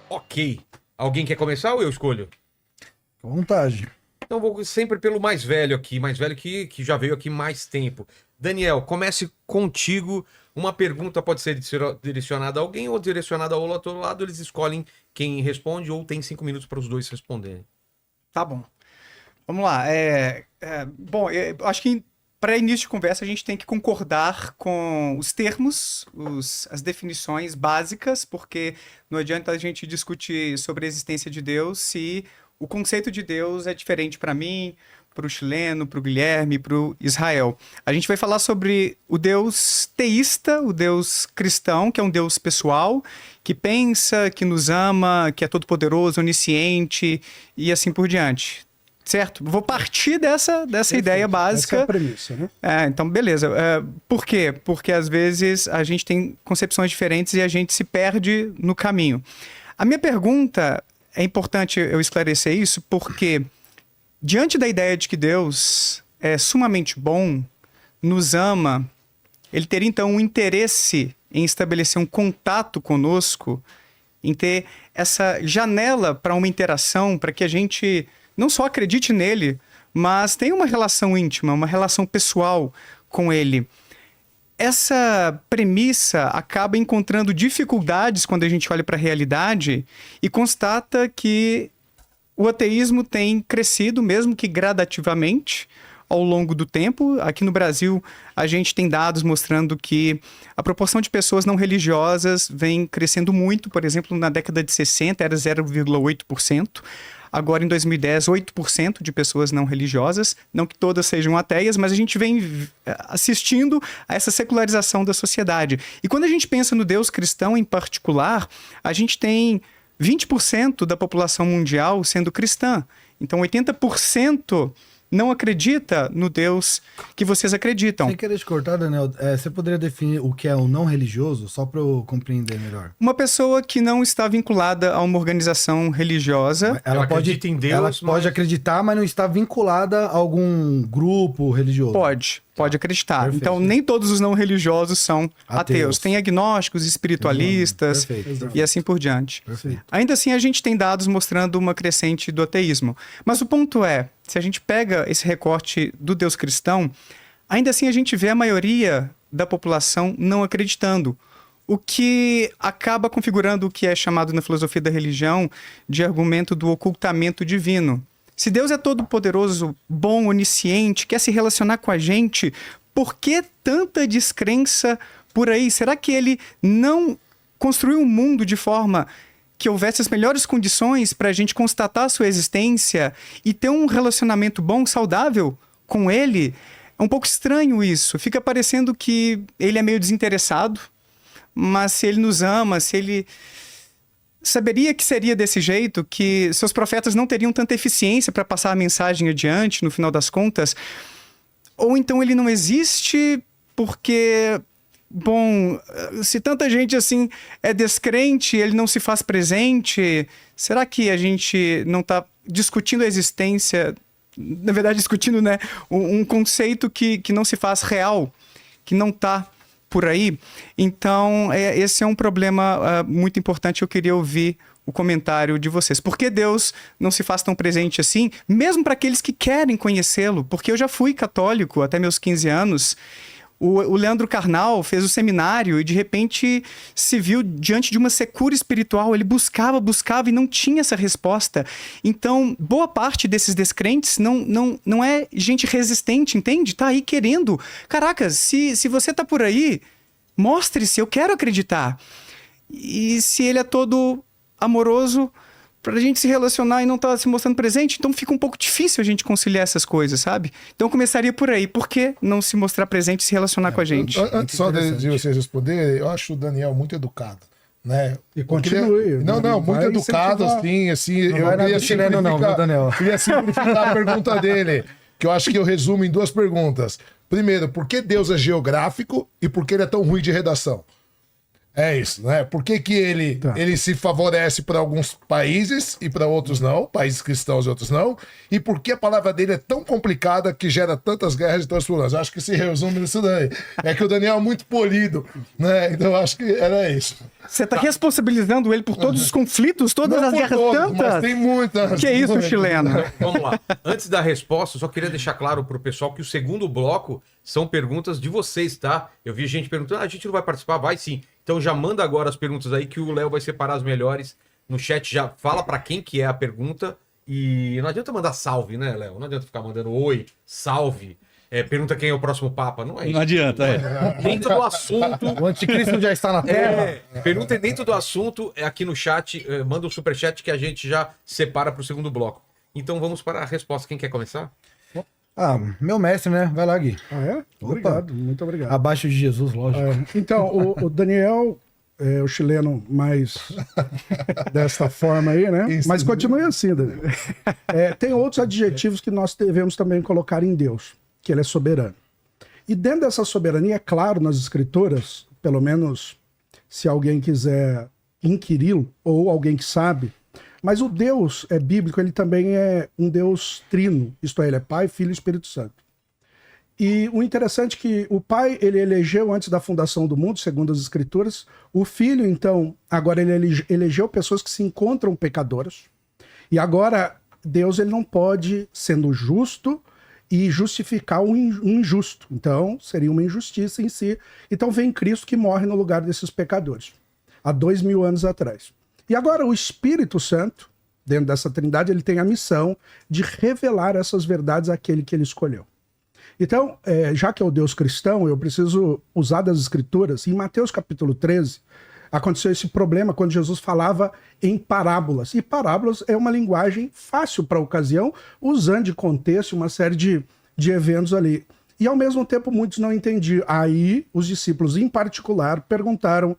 Ok. Alguém quer começar ou eu escolho? À vontade. Então vou sempre pelo mais velho aqui, que já veio aqui mais tempo. Daniel, comece contigo. Uma pergunta pode ser direcionada a alguém ou direcionada ao outro lado. Eles escolhem quem responde ou tem 5 minutos para os dois responderem. Tá bom. Vamos lá. Bom, eu acho que para início de conversa a gente tem que concordar com os termos, as definições básicas, porque não adianta a gente discutir sobre a existência de Deus se o conceito de Deus é diferente para mim, para o chileno, para o Guilherme, para o Israel. A gente vai falar sobre o Deus teísta, o Deus cristão, que é um Deus pessoal, que pensa, que nos ama, que é todo-poderoso, onisciente e assim por diante. Certo? Vou partir dessa ideia básica. Essa é a premissa, né? Então, beleza. Por quê? Porque às vezes a gente tem concepções diferentes e a gente se perde no caminho. A minha pergunta, é importante eu esclarecer isso, porque diante da ideia de que Deus é sumamente bom, nos ama, ele teria então um interesse em estabelecer um contato conosco, em ter essa janela para uma interação, para que a gente não só acredite nele, mas tenha uma relação íntima, uma relação pessoal com ele. Essa premissa acaba encontrando dificuldades quando a gente olha para a realidade e constata que o ateísmo tem crescido, mesmo que gradativamente, ao longo do tempo. Aqui no Brasil, a gente tem dados mostrando que a proporção de pessoas não religiosas vem crescendo muito. Por exemplo, na década de 60 era 0,8%. Agora, em 2010, 8% de pessoas não religiosas. Não que todas sejam ateias, mas a gente vem assistindo a essa secularização da sociedade. E quando a gente pensa no Deus cristão em particular, a gente tem 20% da população mundial sendo cristã. Então, 80% não acredita no Deus que vocês acreditam. Sem querer te cortar, Daniel, você poderia definir o que é o não religioso, só para eu compreender melhor? Uma pessoa que não está vinculada a uma organização religiosa. Ela pode acredita em Deus, ela mas pode acreditar, mas não está vinculada a algum grupo religioso. Pode acreditar. Perfeito. Então, nem todos os não religiosos são ateus. Tem agnósticos, espiritualistas Perfeito. e assim por diante. Perfeito. Ainda assim, a gente tem dados mostrando uma crescente do ateísmo. Mas o ponto é, se a gente pega esse recorte do Deus cristão, ainda assim a gente vê a maioria da população não acreditando. O que acaba configurando o que é chamado na filosofia da religião de argumento do ocultamento divino. Se Deus é todo-poderoso, bom, onisciente, quer se relacionar com a gente, por que tanta descrença por aí? Será que ele não construiu um mundo de forma que houvesse as melhores condições para a gente constatar a sua existência e ter um relacionamento bom, saudável com ele? É um pouco estranho isso. Fica parecendo que ele é meio desinteressado, mas se ele nos ama, se ele saberia que seria desse jeito, que seus profetas não teriam tanta eficiência para passar a mensagem adiante, no final das contas, ou então ele não existe porque, bom, se tanta gente assim é descrente, ele não se faz presente, será que a gente não está discutindo a existência, na verdade discutindo, né, um conceito que não se faz real, que não está por aí? Então, esse é um problema muito importante. Eu queria ouvir o comentário de vocês. Por que Deus não se faz tão presente assim, mesmo para aqueles que querem conhecê-lo? Porque eu já fui católico até meus 15 anos. O Leandro Carnal fez o seminário e, de repente, se viu diante de uma secura espiritual. Ele buscava e não tinha essa resposta. Então, boa parte desses descrentes não é gente resistente, entende? Tá aí querendo. Caracas, se você tá por aí, mostre-se, eu quero acreditar. E se ele é todo amoroso, pra gente se relacionar e não tá se mostrando presente, então fica um pouco difícil a gente conciliar essas coisas, sabe? Então eu começaria por aí. Por que não se mostrar presente e se relacionar com a gente? Antes só de vocês responderem, eu acho o Daniel muito educado, né? E continue. Não, muito vai educado, assim. Não Eu vai nada queria chileno não, viu, Daniel? queria simplificar a pergunta dele, que eu acho que eu resumo em 2 perguntas. Primeiro, por que Deus é geográfico e por que ele é tão ruim de redação? É isso, né? Por que que ele se favorece para alguns países e para outros não, países cristãos e outros não? E por que a palavra dele é tão complicada que gera tantas guerras e tantos problemas? Eu acho que se resume nisso daí. É que o Daniel é muito polido, né? Então eu acho que era isso. Você está responsabilizando ele por todos os conflitos, todas Não as por guerras todos, tantas? mas tem muitas. Que é isso, chileno? Vamos lá. Antes da resposta, eu só queria deixar claro pro pessoal que o segundo bloco são perguntas de vocês, tá? Eu vi gente perguntando, a gente não vai participar? Vai sim. Então já manda agora as perguntas aí que o Léo vai separar as melhores. No chat já fala pra quem que é a pergunta. E não adianta mandar salve, né, Léo? Não adianta ficar mandando oi, salve. Pergunta quem é o próximo Papa. Não é isso. Não adianta, Dentro do assunto. O anticristo já está na Terra. Pergunta dentro do assunto, aqui no chat, manda um superchat que a gente já separa pro segundo bloco. Então vamos para a resposta. Quem quer começar? Ah, meu mestre, né? Vai lá, Gui. Ah, é? Obrigado, muito obrigado. Abaixo de Jesus, lógico. Então, o Daniel é o chileno mais desta forma aí, né? Isso. Mas continue assim, Daniel. Tem outros adjetivos que nós devemos também colocar em Deus, que ele é soberano. E dentro dessa soberania, é claro, nas escrituras, pelo menos se alguém quiser inquiri-lo, ou alguém que sabe, mas o Deus bíblico, ele também é um Deus trino, isto é, ele é Pai, Filho e Espírito Santo. E o interessante é que o Pai, ele elegeu antes da fundação do mundo, segundo as Escrituras. O Filho, então, agora ele elegeu pessoas que se encontram pecadoras. E agora, Deus, ele não pode, sendo justo, e justificar um injusto. Então, seria uma injustiça em si. Então, vem Cristo que morre no lugar desses pecadores, há 2000 anos atrás. E agora, o Espírito Santo, dentro dessa trindade, ele tem a missão de revelar essas verdades àquele que ele escolheu. Então, já que é o Deus cristão, eu preciso usar das Escrituras. Em Mateus capítulo 13, aconteceu esse problema quando Jesus falava em parábolas. E parábolas é uma linguagem fácil para a ocasião, usando de contexto uma série de eventos ali. E, ao mesmo tempo, muitos não entendiam. Aí, os discípulos, em particular, perguntaram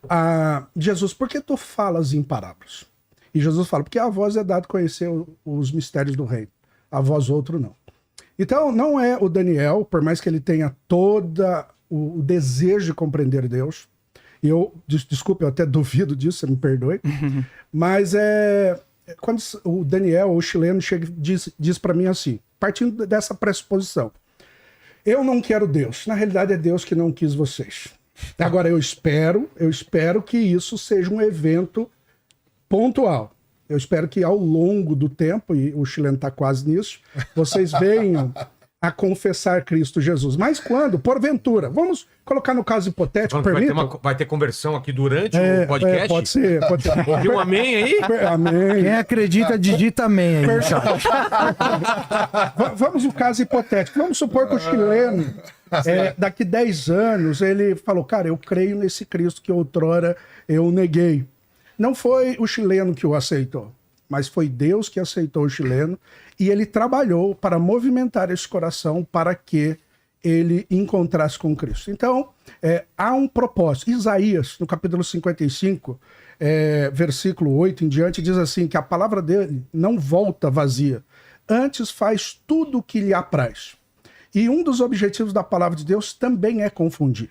a Jesus, por que tu falas em parábolas? E Jesus fala, porque a vós é dado conhecer os mistérios do reino, a vós outro não. Então, não é o Daniel, por mais que ele tenha todo o desejo de compreender Deus, e desculpe, eu até duvido disso, você me perdoe, mas quando o Daniel, o chileno, chega e diz para mim assim, partindo dessa pressuposição, eu não quero Deus, na realidade é Deus que não quis vocês. Agora, eu espero que isso seja um evento pontual. Eu espero que ao longo do tempo, e o chileno está quase nisso, vocês venham a confessar Cristo Jesus. Mas quando, porventura, vamos colocar no caso hipotético, Vai ter conversão aqui durante o podcast? Pode ser. Ouviu um amém aí? Amém. Quem acredita, digita amém aí. Vamos no caso hipotético. Vamos supor que o chileno, daqui 10 anos, ele falou, cara, eu creio nesse Cristo que outrora eu neguei. Não foi o chileno que o aceitou, mas foi Deus que aceitou o chileno e ele trabalhou para movimentar esse coração para que ele encontrasse com Cristo. Então, há um propósito. Isaías, no capítulo 55, versículo 8 em diante, diz assim, que a palavra dele não volta vazia, antes faz tudo o que lhe apraz. E um dos objetivos da palavra de Deus também é confundir.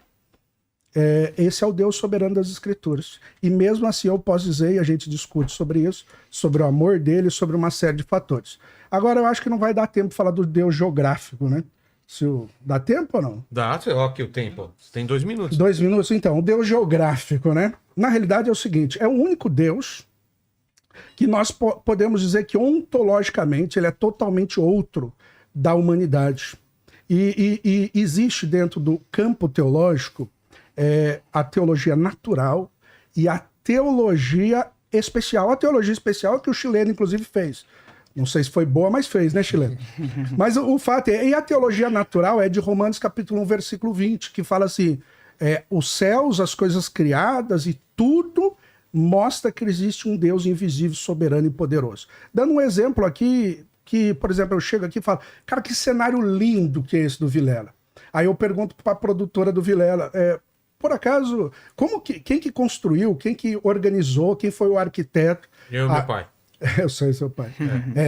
Esse é o Deus soberano das Escrituras. E mesmo assim eu posso dizer, e a gente discute sobre isso, sobre o amor dele, sobre uma série de fatores. Agora eu acho que não vai dar tempo de falar do Deus geográfico, né? Dá tempo ou não? Dá, ó aqui o tempo. Você tem 2 minutos. 2 minutos, então. O Deus geográfico, né? Na realidade é o seguinte, é o único Deus que nós podemos dizer que ontologicamente ele é totalmente outro da humanidade. E existe dentro do campo teológico a teologia natural e a teologia especial. A teologia especial é que o chileno, inclusive, fez. Não sei se foi boa, mas fez, né, chileno? Mas o fato e a teologia natural é de Romanos capítulo 1, versículo 20, que fala assim, os céus, as coisas criadas e tudo mostra que existe um Deus invisível, soberano e poderoso. Dando um exemplo aqui, que, por exemplo, eu chego aqui e falo, cara, que cenário lindo que é esse do Vilela. Aí eu pergunto para a produtora do Vilela, por acaso, quem que construiu, quem que organizou, quem foi o arquiteto? Eu e meu pai. Eu sei, seu pai.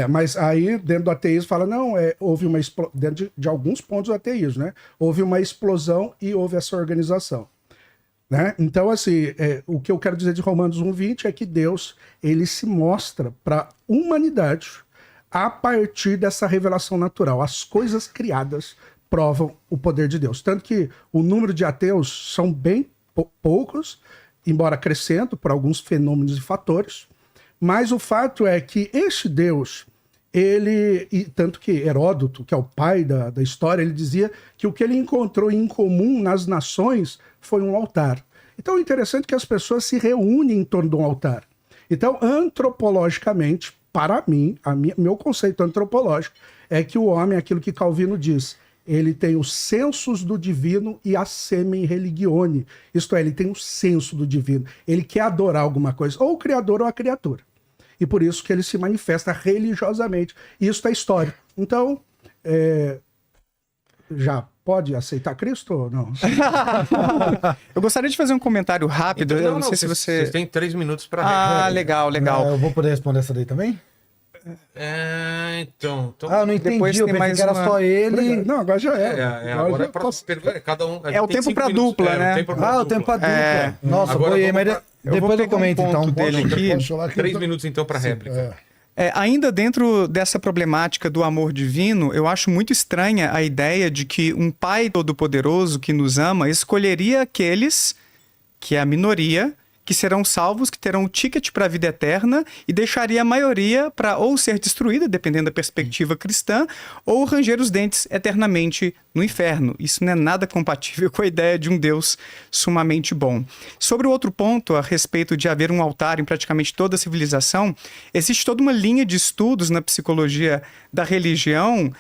Mas aí, dentro do ateísmo, fala, não, houve uma explosão, dentro de alguns pontos do ateísmo, né? Houve uma explosão e houve essa organização. Né? Então, assim, o que eu quero dizer de Romanos 1:20 é que Deus, ele se mostra para a humanidade a partir dessa revelação natural. As coisas criadas provam o poder de Deus. Tanto que o número de ateus são bem poucos, embora crescendo por alguns fenômenos e fatores, mas o fato é que este Deus, tanto que Heródoto, que é o pai da história, ele dizia que o que ele encontrou em comum nas nações foi um altar. Então é interessante que as pessoas se reúnem em torno de um altar. Então, antropologicamente, para mim, meu conceito antropológico é que o homem, aquilo que Calvino diz, ele tem os sensos do divino e a semen religione. Isto é, ele tem o senso do divino. Ele quer adorar alguma coisa, ou o criador ou a criatura. E por isso que ele se manifesta religiosamente. Isso é história. Então, já pode aceitar Cristo ou não? Eu gostaria de fazer um comentário rápido. Então, eu não sei se você... Vocês têm 3 minutos para Ah, legal. Eu vou poder responder essa daí também? Então... Ah, eu não entendi. Depois Eu tem pensei mais que era uma- só ele. Não, agora já é. Agora é para perguntar. Cada um. É o tempo pra dupla, né? O tempo pra dupla. Nossa, Agora boiei, vamos mas pra- depois eu pegar um comento ponto então. dele aqui. Posso falar que 3 minutos então para réplica. Ainda dentro dessa problemática do amor divino, eu acho muito estranha a ideia de que um pai todo-poderoso que nos ama escolheria aqueles, que é a minoria, que serão salvos, que terão o ticket para a vida eterna e deixaria a maioria para ou ser destruída, dependendo da perspectiva cristã, ou ranger os dentes eternamente no inferno. Isso não é nada compatível com a ideia de um Deus sumamente bom. Sobre o outro ponto, a respeito de haver um altar em praticamente toda a civilização, existe toda uma linha de estudos na psicologia da religião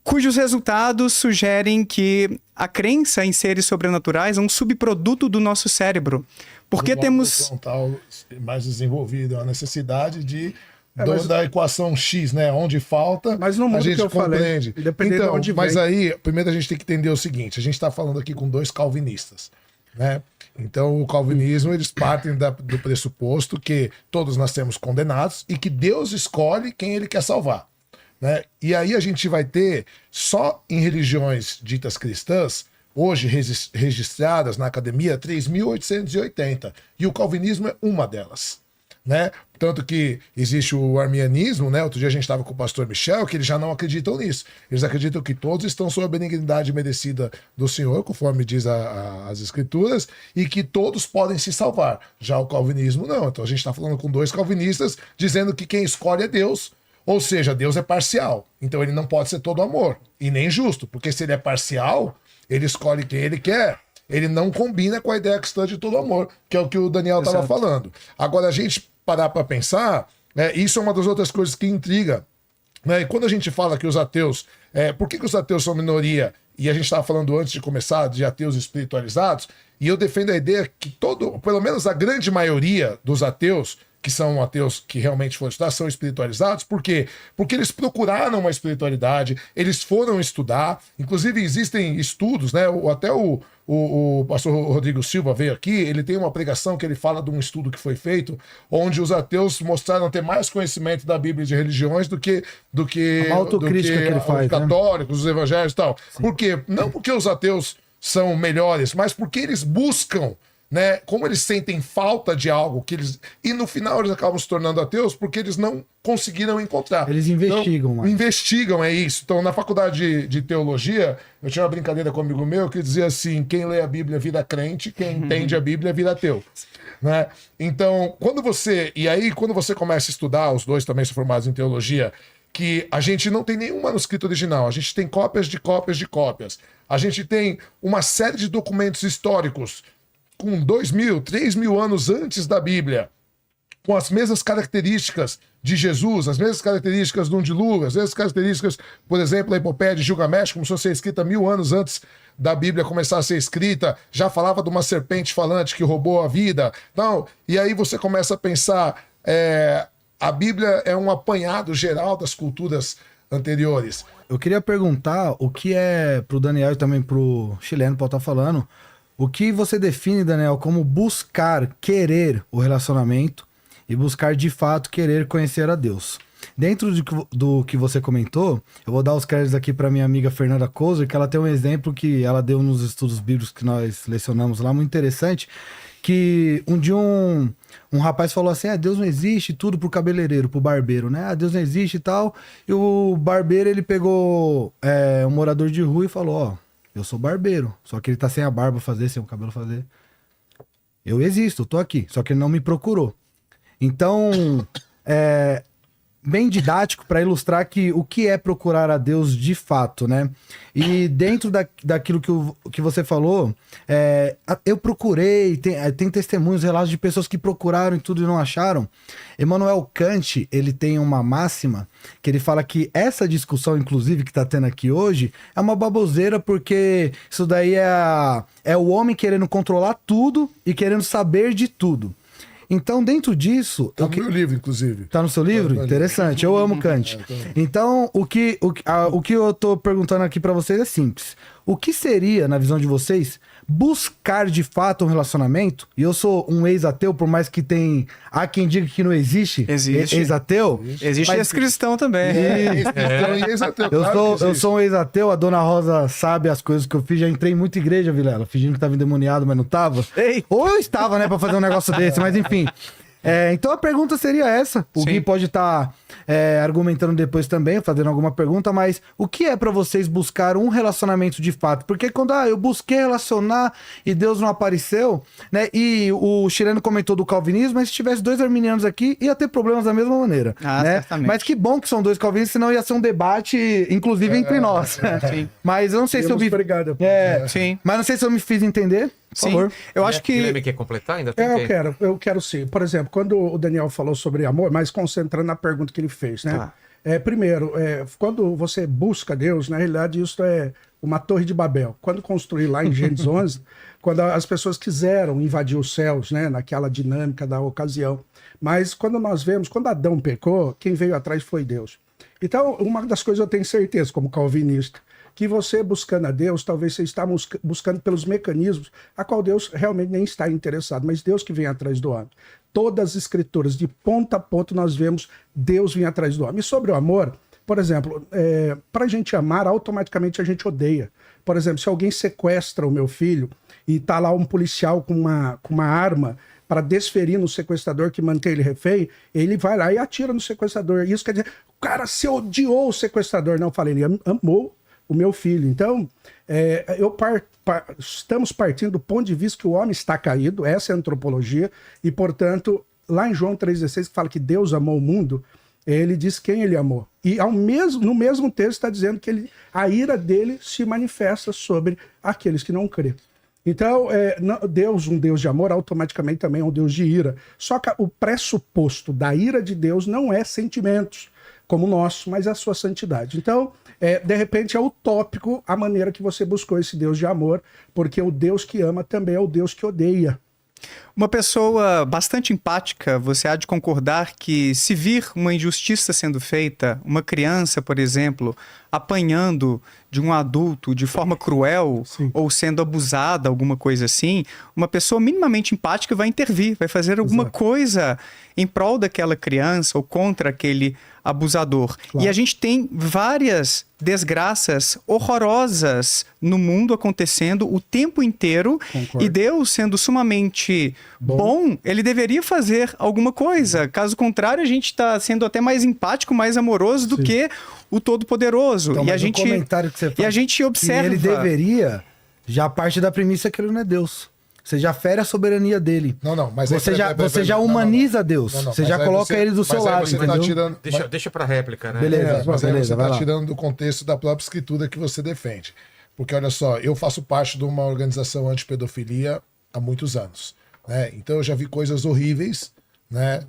cujos resultados sugerem que a crença em seres sobrenaturais é um subproduto do nosso cérebro. Porque temos... frontal mais desenvolvido, a necessidade da equação X, né? Onde falta, Mas no mundo a gente que eu compreende. falei, dependendo Então, de onde mas vem. aí, primeiro a gente tem que entender o seguinte, a gente está falando aqui com 2 calvinistas, né? Então, o calvinismo, eles partem do pressuposto que todos nascemos condenados e que Deus escolhe quem ele quer salvar. Né? E aí a gente vai ter, só em religiões ditas cristãs, hoje registradas na academia, 3.880. E o calvinismo é uma delas. Né? Tanto que existe o arminianismo, né? Outro dia a gente estava com o pastor Michel, que eles já não acreditam nisso. Eles acreditam que todos estão sob a benignidade merecida do Senhor, conforme diz as Escrituras, e que todos podem se salvar. Já o calvinismo não. Então a gente está falando com 2 calvinistas dizendo que quem escolhe é Deus. Ou seja, Deus é parcial. Então ele não pode ser todo amor. E nem justo. Porque se ele é parcial, ele escolhe quem ele quer. Ele não combina com a ideia cristã de todo amor, que é o que o Daniel estava falando. Agora, a gente parar para pensar, isso é uma das outras coisas que intriga. Né? E quando a gente fala que os ateus... por que os ateus são minoria? E a gente estava falando antes de começar de ateus espiritualizados. E eu defendo a ideia que pelo menos a grande maioria dos ateus, que são ateus que realmente foram estudar, são espiritualizados. Por quê? Porque eles procuraram uma espiritualidade, eles foram estudar. Inclusive, existem estudos, né? Até o pastor Rodrigo Silva veio aqui, ele tem uma pregação que ele fala de um estudo que foi feito, onde os ateus mostraram ter mais conhecimento da Bíblia e de religiões do que A autocrítica que ele faz, os católicos, os evangélicos e tal. Por quê? Não porque os ateus são melhores, mas porque eles buscam, né? Como eles sentem falta de algo que eles... E no final eles acabam se tornando ateus porque eles não conseguiram encontrar. Eles investigam mais. Investigam, é isso. Então, na faculdade de teologia, eu tinha uma brincadeira com um amigo meu que dizia assim: quem lê a Bíblia vira crente, quem entende a Bíblia vira ateu. Né? Então, quando você começa a estudar, os 2 também são formados em teologia, que a gente não tem nenhum manuscrito original, a gente tem cópias de cópias de cópias. A gente tem uma série de documentos históricos com 2.000, 3.000 anos antes da Bíblia, com as mesmas características de Jesus, as mesmas características de um dilúvio, as mesmas características, por exemplo, a epopeia de Gilgamesh começou a ser escrita 1.000 anos antes da Bíblia começar a ser escrita, já falava de uma serpente falante que roubou a vida. Então, e aí você começa a pensar, a Bíblia é um apanhado geral das culturas anteriores. Eu queria perguntar o que é, pro Daniel e também pro chileno, pode estar falando, o que você define, Daniel, como buscar, querer o relacionamento e buscar de fato querer conhecer a Deus? Dentro do que você comentou, eu vou dar os créditos aqui para minha amiga Fernanda Kozer, que ela tem um exemplo que ela deu nos estudos bíblicos que nós lecionamos lá, muito interessante, que um dia um rapaz falou assim, Deus não existe, tudo pro cabeleireiro, pro barbeiro, né? Deus não existe e tal. E o barbeiro, ele pegou um morador de rua e falou, eu sou barbeiro, só que ele tá sem a barba fazer, sem o cabelo fazer. Eu existo, eu tô aqui, só que ele não me procurou. Então, bem didático para ilustrar que o que é procurar a Deus de fato, né? E dentro daquilo que você falou, eu procurei, tem testemunhos, relatos de pessoas que procuraram e tudo e não acharam. Immanuel Kant, ele tem uma máxima que ele fala que essa discussão, inclusive, que tá tendo aqui hoje, é uma baboseira porque isso daí é o homem querendo controlar tudo e querendo saber de tudo. Então, dentro disso... Tá no meu livro, inclusive. Tá no seu livro? Interessante. Eu amo Kant. Então, o que eu tô perguntando aqui pra vocês é simples. O que seria, na visão de vocês, buscar de fato um relacionamento? E eu sou um ex-ateu, por mais que há quem diga que não existe. Existe. Ex-ateu. Existe ex-cristão também. Eu sou um ex-ateu, a dona Rosa sabe as coisas que eu fiz. Já entrei em muita igreja, Vilela, fingindo que tava endemoniado, mas não tava. Ei. Ou eu estava, né, pra fazer um negócio desse, mas enfim. Então a pergunta seria essa. O Gui pode estar argumentando depois também, fazendo alguma pergunta, mas o que é pra vocês buscar um relacionamento de fato? Porque quando eu busquei relacionar e Deus não apareceu, né? E o chileno comentou do calvinismo, mas se tivesse 2 arminianos aqui, ia ter problemas da mesma maneira. Né? Certamente. Mas que bom que são 2 calvinistas, senão ia ser um debate, inclusive, entre nós. Sim. Mas eu não sei se eu me... Obrigado. Sim. Mas não sei se eu me fiz entender. Por favor. Eu acho que... Guilherme quer completar? Ainda tem Eu quero sim. Por exemplo, quando o Daniel falou sobre amor, mas concentrando na pergunta que ele fez, né? Primeiro, quando você busca Deus, na realidade isso é uma torre de Babel. Quando construí lá em Gênesis 11, quando as pessoas quiseram invadir os céus, né? Naquela dinâmica da ocasião. Mas quando nós vemos, quando Adão pecou, quem veio atrás foi Deus. Então, uma das coisas eu tenho certeza, como calvinista, que você buscando a Deus, talvez você está buscando pelos mecanismos a qual Deus realmente nem está interessado, mas Deus que vem atrás do homem. Todas as escrituras, de ponta a ponta, nós vemos Deus vir atrás do homem. E sobre o amor, por exemplo, para a gente amar, automaticamente a gente odeia. Por exemplo, se alguém sequestra o meu filho e está lá um policial com uma arma para desferir no sequestrador que mantém ele refém, ele vai lá e atira no sequestrador. Isso quer dizer, o cara se odiou o sequestrador. Não, eu falei, ele amou o meu filho. Então, estamos partindo do ponto de vista que o homem está caído, essa é a antropologia, e, portanto, lá em João 3,16, que fala que Deus amou o mundo, ele diz quem ele amou. E no mesmo texto está dizendo que a ira dele se manifesta sobre aqueles que não crêem. Então, Deus, um Deus de amor, automaticamente também é um Deus de ira. Só que o pressuposto da ira de Deus não é sentimentos como o nosso, mas a sua santidade. Então, de repente é utópico a maneira que você buscou esse Deus de amor, porque o Deus que ama também é o Deus que odeia. Uma pessoa bastante empática, você há de concordar que se vir uma injustiça sendo feita, uma criança, por exemplo, apanhando de um adulto de forma cruel, sim, ou sendo abusada, alguma coisa assim, uma pessoa minimamente empática vai intervir, vai fazer alguma coisa em prol daquela criança ou contra aquele abusador. Claro. E a gente tem várias desgraças horrorosas no mundo acontecendo o tempo inteiro. Concordo. E Deus, sendo sumamente bom, ele deveria fazer alguma coisa. Caso contrário, a gente está sendo até mais empático, mais amoroso do que o Todo-Poderoso. Então, e a gente comentário que você faz, e a gente observa. Ele deveria, já parte da premissa que ele não é Deus. Você já fere a soberania dele. Mas você já humaniza Deus. Você já coloca ele do seu lado. Tá tirando, deixa para réplica, né? Beleza, você está tirando do contexto da própria escritura que você defende. Porque olha só, eu faço parte de uma organização anti-pedofilia há muitos anos, né? Então eu já vi coisas horríveis, né?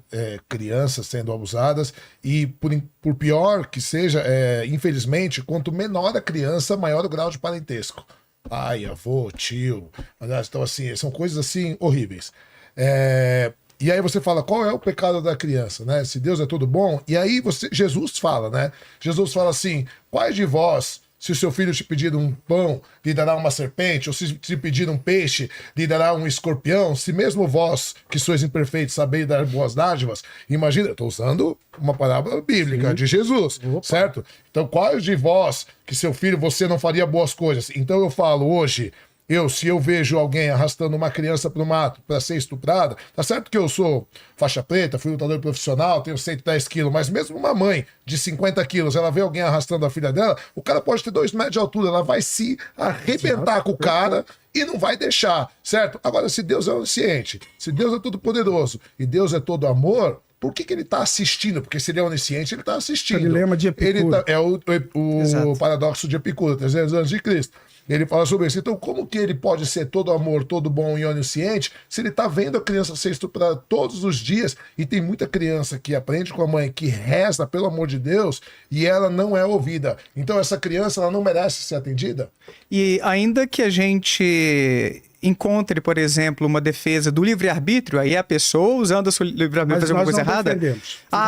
Crianças sendo abusadas, e por pior que seja, infelizmente, quanto menor a criança, maior o grau de parentesco. Pai, avô, tio. Então, assim, são coisas assim horríveis. E aí você fala, qual é o pecado da criança, né? Se Deus é tudo bom. E aí Jesus fala, né? Jesus fala assim, quais de vós, Se o seu filho te pedir um pão, lhe dará uma serpente, ou se te pedir um peixe, lhe dará um escorpião. Se mesmo vós, que sois imperfeitos, sabeis dar boas dádivas, imagina, eu estou usando uma parábola bíblica de Jesus, certo? Então, qual de vós, que seu filho, você não faria boas coisas? Então eu falo hoje, se eu vejo alguém arrastando uma criança para o mato para ser estuprada, tá certo que eu sou faixa preta, fui lutador profissional, tenho 110 quilos, mas mesmo uma mãe de 50 quilos, ela vê alguém arrastando a filha dela, o cara pode ter 2 metros de altura, ela vai se arrebentar com o cara e não vai deixar, certo? Agora, se Deus é onisciente, se Deus é todo poderoso e Deus é todo amor, por que ele está assistindo? Porque se ele é onisciente, ele está assistindo. O dilema de Epicuro. É o paradoxo de Epicuro, 300 anos de Cristo. Ele fala sobre isso. Então, como que ele pode ser todo amor, todo bom e onisciente, se ele está vendo a criança ser estuprada todos os dias? E tem muita criança que aprende com a mãe, que reza, pelo amor de Deus, e ela não é ouvida. Então, essa criança, ela não merece ser atendida? E ainda que a gente encontre, por exemplo, uma defesa do livre-arbítrio, aí a pessoa usando o seu livre-arbítrio fazer uma coisa errada.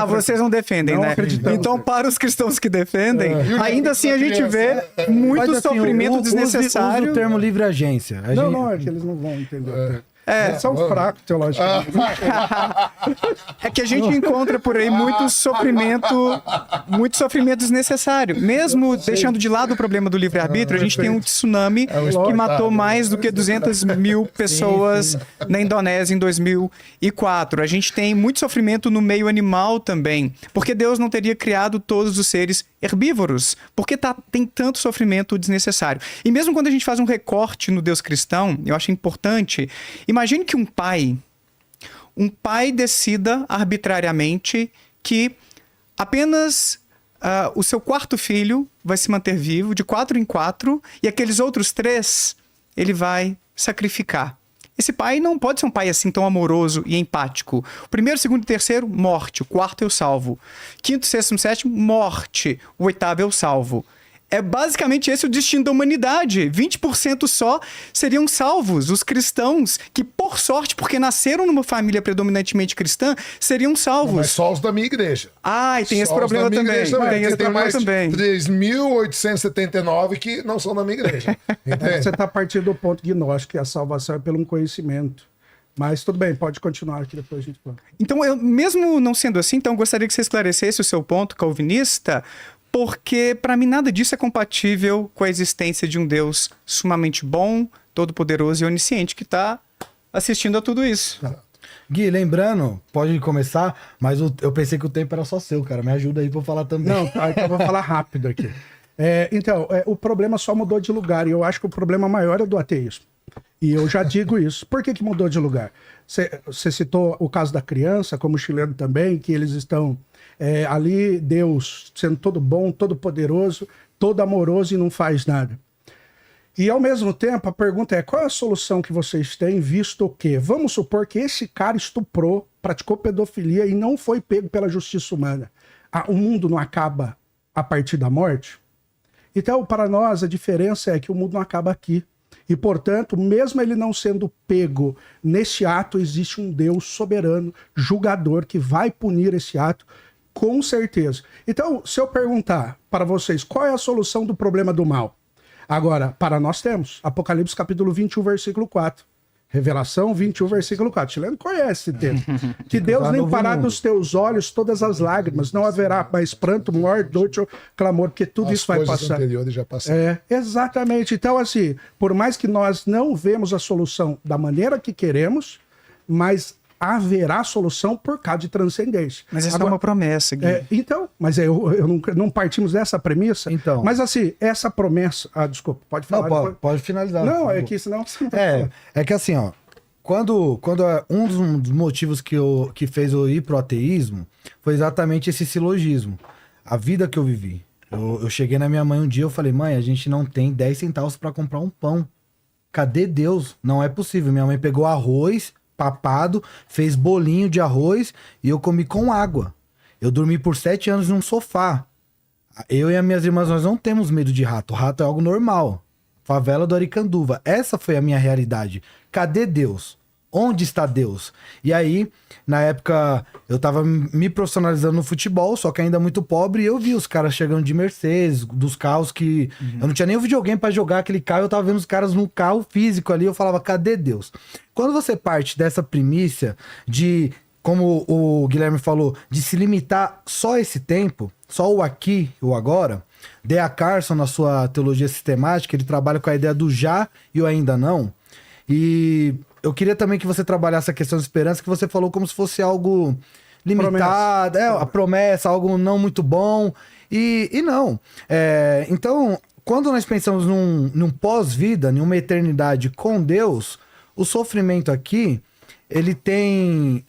Vocês não defendem, não né? acreditamos. Então, para os cristãos que defendem, ainda assim a gente vê muito Mas, assim, sofrimento desnecessário. Usa o termo livre agência. Não, é que eles não vão entender. Eles são fracos teologicamente. É que a gente encontra por aí muito sofrimento desnecessário. Mesmo deixando de lado o problema do livre-arbítrio, a gente tem um tsunami que matou mais do que 200 mil pessoas na Indonésia em 2004. A gente tem muito sofrimento no meio animal também, porque Deus não teria criado todos os seres herbívoros, porque tem tanto sofrimento desnecessário. E mesmo quando a gente faz um recorte no Deus cristão, eu acho importante. Imagine que um pai decida arbitrariamente que apenas o seu 4º filho vai se manter vivo, de 4 em 4, e aqueles outros 3 ele vai sacrificar. Esse pai não pode ser um pai assim tão amoroso e empático. O 1º, 2º e 3º, morte. O 4º eu salvo. 5º, 6º, 7º, morte. O 8º eu salvo. É basicamente esse o destino da humanidade. 20% só seriam salvos. Os cristãos, que por sorte, porque nasceram numa família predominantemente cristã, seriam salvos. Mas só os da minha igreja. E tem esse problema também. Tem mais 3.879 que não são da minha igreja. Você está partindo do ponto gnóstico, que a salvação é pelo conhecimento. Mas tudo bem, pode continuar aqui, depois a gente fala. Então, mesmo não sendo assim, eu gostaria que você esclarecesse o seu ponto calvinista, porque para mim nada disso é compatível com a existência de um Deus sumamente bom, todo-poderoso e onisciente que está assistindo a tudo isso. Gui, lembrando, pode começar, mas eu pensei que o tempo era só seu, cara. Me ajuda aí pra eu falar também. Não, então eu vou falar rápido aqui. O problema só mudou de lugar, e eu acho que o problema maior é do ateísmo. E eu já digo isso. Por que mudou de lugar? Você citou o caso da criança, como o chileno também, que eles estão ali, Deus sendo todo bom, todo poderoso, todo amoroso e não faz nada. E ao mesmo tempo, a pergunta é, qual é a solução que vocês têm, visto que, vamos supor que esse cara estuprou, praticou pedofilia e não foi pego pela justiça humana. O mundo não acaba a partir da morte? Então, para nós, a diferença é que o mundo não acaba aqui. E, portanto, mesmo ele não sendo pego nesse ato, existe um Deus soberano, julgador, que vai punir esse ato, com certeza. Então, se eu perguntar para vocês qual é a solução do problema do mal? Agora, para nós temos Apocalipse capítulo 21, versículo 4. Revelação 21, versículo 4. O chileno conhece esse texto. Que Deus limpará dos teus olhos todas as lágrimas, não haverá mais pranto, morte, dor, clamor, porque tudo isso vai passar. Já passaram. Exatamente. Então, assim, por mais que nós não vemos a solução da maneira que queremos, mas haverá solução por causa de transcendência. Mas isso é uma promessa, Gui. Mas não partimos dessa premissa. Então. Mas assim, essa promessa... desculpa, pode falar. Não, pode finalizar. Não, é que senão você não pode falar. É que assim, ó, quando um dos motivos que fez eu ir pro ateísmo foi exatamente esse silogismo. A vida que eu vivi. Eu cheguei na minha mãe um dia, eu falei, mãe, a gente não tem 10 centavos para comprar um pão. Cadê Deus? Não é possível. Minha mãe pegou arroz papado, fez bolinho de arroz e eu comi com água. Eu dormi por 7 anos num sofá. Eu e as minhas irmãs, nós não temos medo de rato. Rato é algo normal. Favela do Aricanduva. Essa foi a minha realidade. Cadê Deus? Onde está Deus? E aí, na época, eu tava me profissionalizando no futebol, só que ainda muito pobre, e eu vi os caras chegando de Mercedes, dos carros que... Eu não tinha nem o videogame pra jogar aquele carro, eu tava vendo os caras no carro físico ali, eu falava, cadê Deus? Quando você parte dessa primícia de, como o Guilherme falou, de se limitar só esse tempo, só o aqui, o agora, D.A. Carson, na sua teologia sistemática, ele trabalha com a ideia do já e o ainda não, e... Eu queria também que você trabalhasse a questão de esperança, que você falou como se fosse algo limitado, a promessa, algo não muito bom, e não. Então, quando nós pensamos num pós-vida, em uma eternidade com Deus, o sofrimento aqui,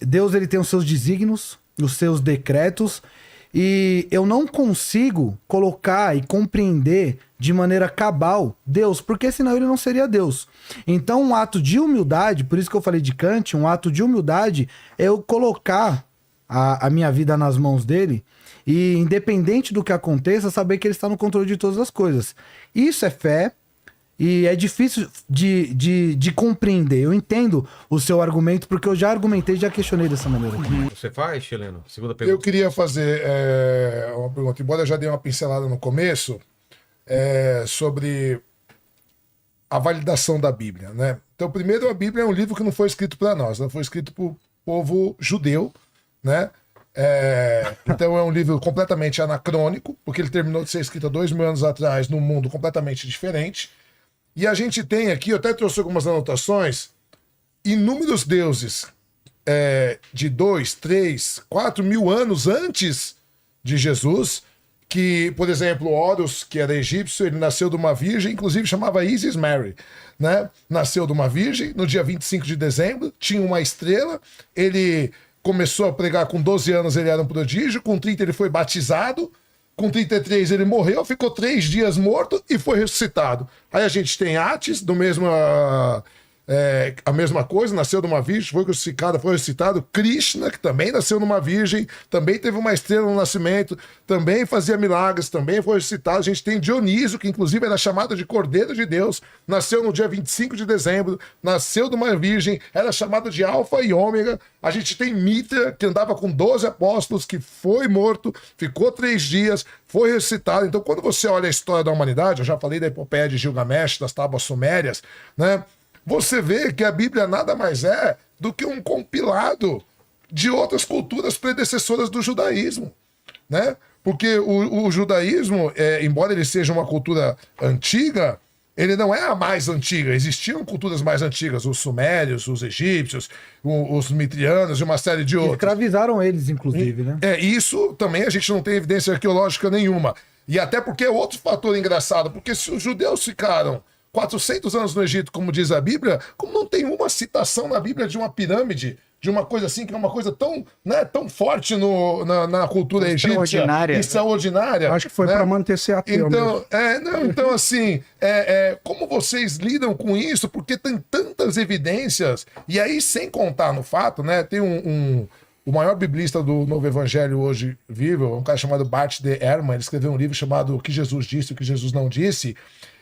Deus ele tem os seus desígnios, os seus decretos, e eu não consigo colocar e compreender de maneira cabal Deus, porque senão ele não seria Deus. Então um ato de humildade, por isso que eu falei de Kant, um ato de humildade é eu colocar a minha vida nas mãos dele e independente do que aconteça, saber que ele está no controle de todas as coisas. Isso é fé e é difícil de compreender. Eu entendo o seu argumento porque eu já argumentei, já questionei dessa maneira. Você faz, Chileno? Segunda pergunta. Eu queria fazer uma pergunta, embora eu já dei uma pincelada no começo, sobre a validação da Bíblia, né? Então, primeiro, a Bíblia é um livro que não foi escrito para nós, ela foi escrito para o povo judeu, né? Então é um livro completamente anacrônico, porque ele terminou de ser escrito há 2000 anos atrás num mundo completamente diferente. E a gente tem aqui, eu até trouxe algumas anotações, inúmeros deuses de 2, 3, 4 mil anos antes de Jesus, que, por exemplo, Horus, que era egípcio, ele nasceu de uma virgem, inclusive chamava Isis Mary, né? Nasceu de uma virgem, no dia 25 de dezembro, tinha uma estrela, ele começou a pregar com 12 anos, ele era um prodígio, com 30 ele foi batizado, com 33 ele morreu, ficou 3 dias morto e foi ressuscitado. Aí a gente tem Atis, a mesma coisa, nasceu de uma virgem, foi crucificado, foi ressuscitado. Krishna, que também nasceu de uma virgem, também teve uma estrela no nascimento, também fazia milagres, também foi ressuscitado. A gente tem Dionísio, que inclusive era chamado de Cordeiro de Deus, nasceu no dia 25 de dezembro, nasceu de uma virgem, era chamado de Alfa e Ômega. A gente tem Mitra, que andava com 12 apóstolos, que foi morto, ficou 3 dias, foi ressuscitado. Então, quando você olha a história da humanidade, eu já falei da epopeia de Gilgamesh, das tábuas sumérias, né? Você vê que a Bíblia nada mais é do que um compilado de outras culturas predecessoras do judaísmo, né? Porque o judaísmo, embora ele seja uma cultura antiga, ele não é a mais antiga. Existiam culturas mais antigas, os sumérios, os egípcios, os mitrianos e uma série de outros. Escravizaram eles, inclusive, né? Isso também a gente não tem evidência arqueológica nenhuma. E até porque é outro fator engraçado, porque se os judeus ficaram 400 anos no Egito, como diz a Bíblia, como não tem uma citação na Bíblia de uma pirâmide, de uma coisa assim, que é uma coisa tão, né, tão forte na cultura egípcia, extraordinária. Acho que foi, né, para manter-se ateu então, então, assim, como vocês lidam com isso? Porque tem tantas evidências, e aí, sem contar no fato, né, tem o maior biblista do Novo Evangelho hoje vivo, um cara chamado Bart de Ehrman, ele escreveu um livro chamado O que Jesus Disse e o que Jesus Não Disse,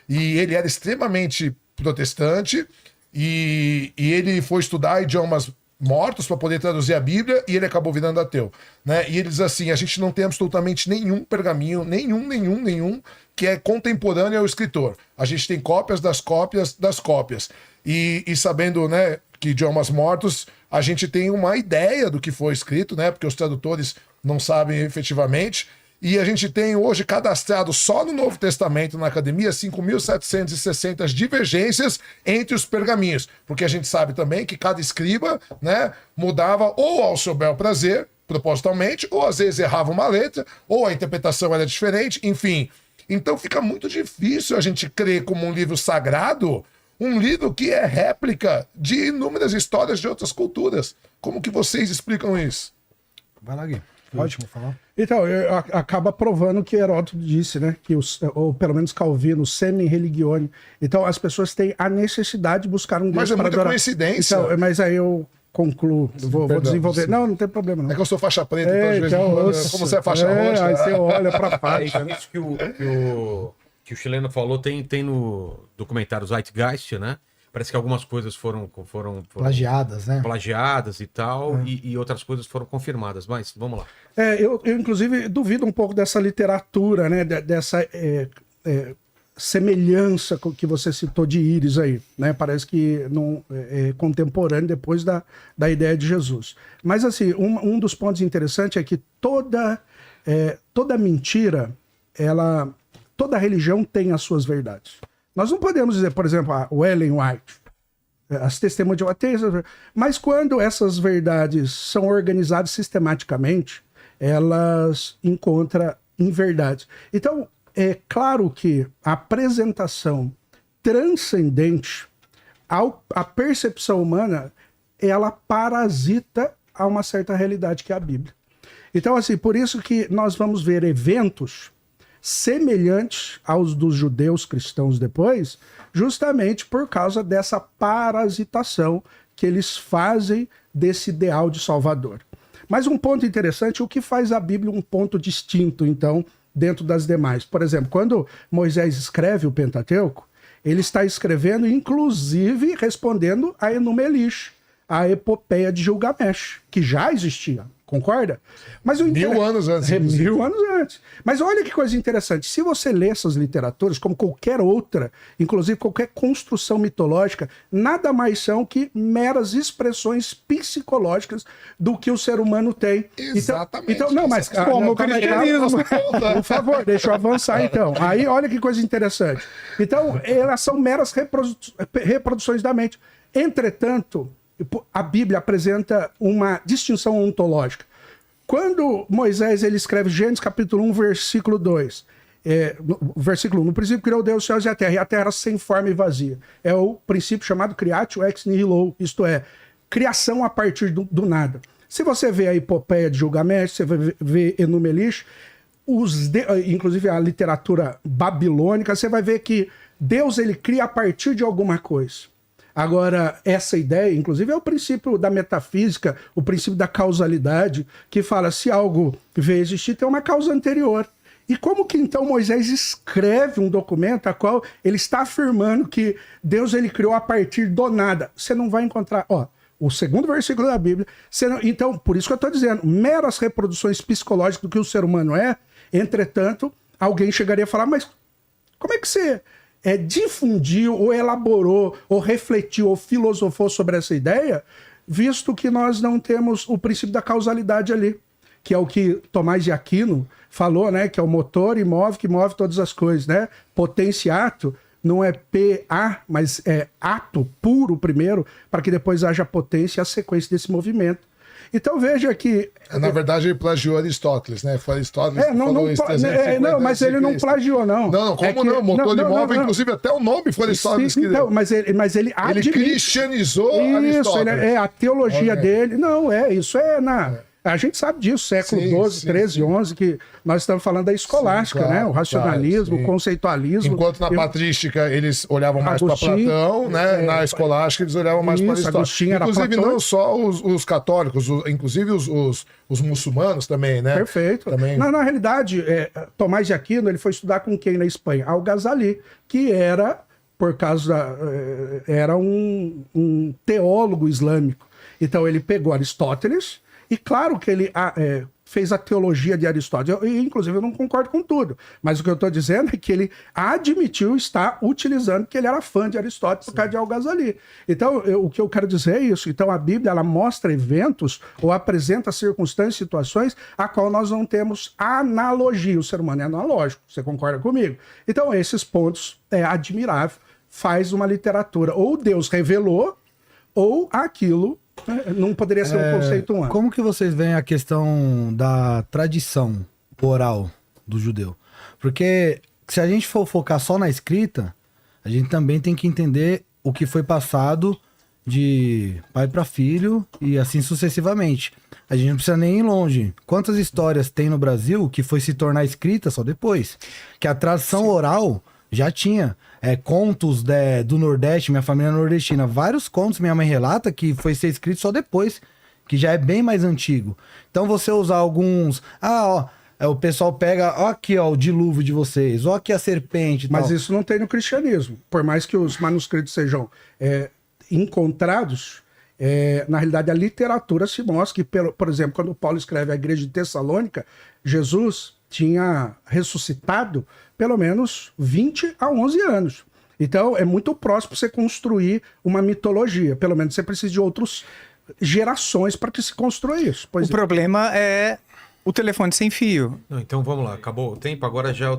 e ele era extremamente protestante, e ele foi estudar idiomas mortos para poder traduzir a Bíblia, e ele acabou virando ateu, né? E ele diz assim, a gente não tem absolutamente nenhum pergaminho, nenhum, que é contemporâneo ao escritor. A gente tem cópias das cópias das cópias. E sabendo, né, que idiomas mortos, a gente tem uma ideia do que foi escrito, né? Porque os tradutores não sabem efetivamente. E a gente tem hoje cadastrado só no Novo Testamento, na academia, 5.760 divergências entre os pergaminhos. Porque a gente sabe também que cada escriba, né, mudava ou ao seu bel prazer, propositalmente, ou às vezes errava uma letra, ou a interpretação era diferente, enfim. Então fica muito difícil a gente crer como um livro sagrado, um livro que é réplica de inúmeras histórias de outras culturas. Como que vocês explicam isso? Vai lá, Gui. Ótimo falar. Então, acaba provando que Heródoto disse, né? Que ou pelo menos Calvino, semen religione. Então, as pessoas têm a necessidade de buscar um Deus mas é para muita adorar. coincidência. Então, mas aí eu concluo, vou desenvolver. Não tem problema, não. É que eu sou faixa preta, então às vezes, como você é faixa roxa... Aí você olha pra faixa. Isso que o chileno falou tem no documentário Zeitgeist, né? parece que algumas coisas foram Plagiadas, né? plagiadas e tal, e outras coisas foram confirmadas. Mas vamos lá. Eu, inclusive, duvido um pouco dessa literatura, né? Dessa semelhança que você citou de Íris aí, né? Parece que não é contemporâneo depois da ideia de Jesus. Mas, assim, um dos pontos interessantes é que toda mentira, toda religião tem as suas verdades. Nós não podemos dizer, por exemplo, o Ellen White, as testemunhas de Jeová, mas quando essas verdades são organizadas sistematicamente, elas encontram inverdades. Então, é claro que a apresentação transcendente à percepção humana, ela parasita a uma certa realidade que é a Bíblia. Então, assim, por isso que nós vamos ver eventos semelhantes aos dos judeus cristãos depois, justamente por causa dessa parasitação que eles fazem desse ideal de Salvador. Mas um ponto interessante, o que faz a Bíblia um ponto distinto, então, dentro das demais? Por exemplo, quando Moisés escreve o Pentateuco, ele está escrevendo, inclusive, respondendo a Enuma-Elish, a epopeia de Gilgamesh, que já existia. Concorda? Mas o 1000 anos antes. 1000 anos antes. Mas olha que coisa interessante. Se você lê essas literaturas, como qualquer outra, inclusive qualquer construção mitológica, nada mais são que meras expressões psicológicas do que o ser humano tem. Exatamente. Então não, mas como o cristianismo. Por favor, deixa eu avançar então. Aí olha que coisa interessante. Então, elas são meras reproduções da mente. Entretanto, a Bíblia apresenta uma distinção ontológica. Quando Moisés ele escreve Gênesis capítulo 1, versículo 2, versículo 1, no princípio criou Deus os céus e a terra sem forma e vazia. É o princípio chamado creatio ex nihilo, isto é, criação a partir do nada. Se você vê a epopeia de Gilgamesh, você vai ver Enuma-Elish, inclusive a literatura babilônica, você vai ver que Deus ele cria a partir de alguma coisa. Agora, essa ideia, inclusive, é o princípio da metafísica, o princípio da causalidade, que fala se algo veio existir, tem uma causa anterior. E como que, então, Moisés escreve um documento a qual ele está afirmando que Deus ele criou a partir do nada? Você não vai encontrar, o segundo versículo da Bíblia. Então, por isso que eu estou dizendo, meras reproduções psicológicas do que o ser humano é, entretanto, alguém chegaria a falar, mas como é que você difundiu, ou elaborou, ou refletiu, ou filosofou sobre essa ideia, visto que nós não temos o princípio da causalidade ali, que é o que Tomás de Aquino falou, né? Que é o motor que move todas as coisas, né? Potenciato não é PA, mas é ato puro primeiro, para que depois haja potência e a sequência desse movimento. Então veja que... Na verdade, ele plagiou Aristóteles, né? Foi Aristóteles que falou isso. Não, mas ele não plagiou, não. Não, como não? Motor de móvel, inclusive até o nome foi Aristóteles que deu. Mas ele cristianizou Aristóteles. Isso, a teologia dele. Não, isso a gente sabe disso, século XII, XIII, XI, que nós estamos falando da escolástica, claro, né? O racionalismo, o conceitualismo. Enquanto na patrística eles olhavam mais para Platão, né? Na escolástica eles olhavam mais para Aristóteles. Inclusive não só os católicos, inclusive os muçulmanos também, né? Perfeito. Também... Na realidade, Tomás de Aquino ele foi estudar com quem na Espanha? Al-Ghazali, que era, era um teólogo islâmico. Então ele pegou Aristóteles. E claro que ele fez a teologia de Aristóteles. Inclusive, eu não concordo com tudo. Mas o que eu estou dizendo é que ele admitiu estar utilizando, que ele era fã de Aristóteles por causa de Al-Ghazali. Então, o que eu quero dizer é isso. Então, a Bíblia ela mostra eventos ou apresenta circunstâncias, situações a qual nós não temos analogia. O ser humano é analógico. Você concorda comigo? Então, esses pontos é admirável. Faz uma literatura. Ou Deus revelou, ou aquilo não poderia ser um conceito humano. Como que vocês veem a questão da tradição oral do judeu? Porque se a gente for focar só na escrita, a gente também tem que entender o que foi passado de pai para filho e assim sucessivamente. A gente não precisa nem ir longe. Quantas histórias tem no Brasil que foi se tornar escrita só depois? Que a tradição oral já tinha. Contos do Nordeste, minha família é nordestina. Vários contos, minha mãe relata, que foi ser escrito só depois, que já é bem mais antigo. Então você usar alguns... o pessoal pega, ó aqui, ó, o dilúvio de vocês, ó aqui a serpente e Mas tal. isso não tem no cristianismo. Por mais que os manuscritos sejam encontrados, na realidade a literatura se mostra que, por exemplo, quando Paulo escreve a igreja de Tessalônica, Jesus tinha ressuscitado pelo menos 20 a 11 anos. Então é muito próximo você construir uma mitologia. Pelo menos você precisa de outras gerações para que se construa isso. O problema é o telefone sem fio. Não, então vamos lá, acabou o tempo, agora já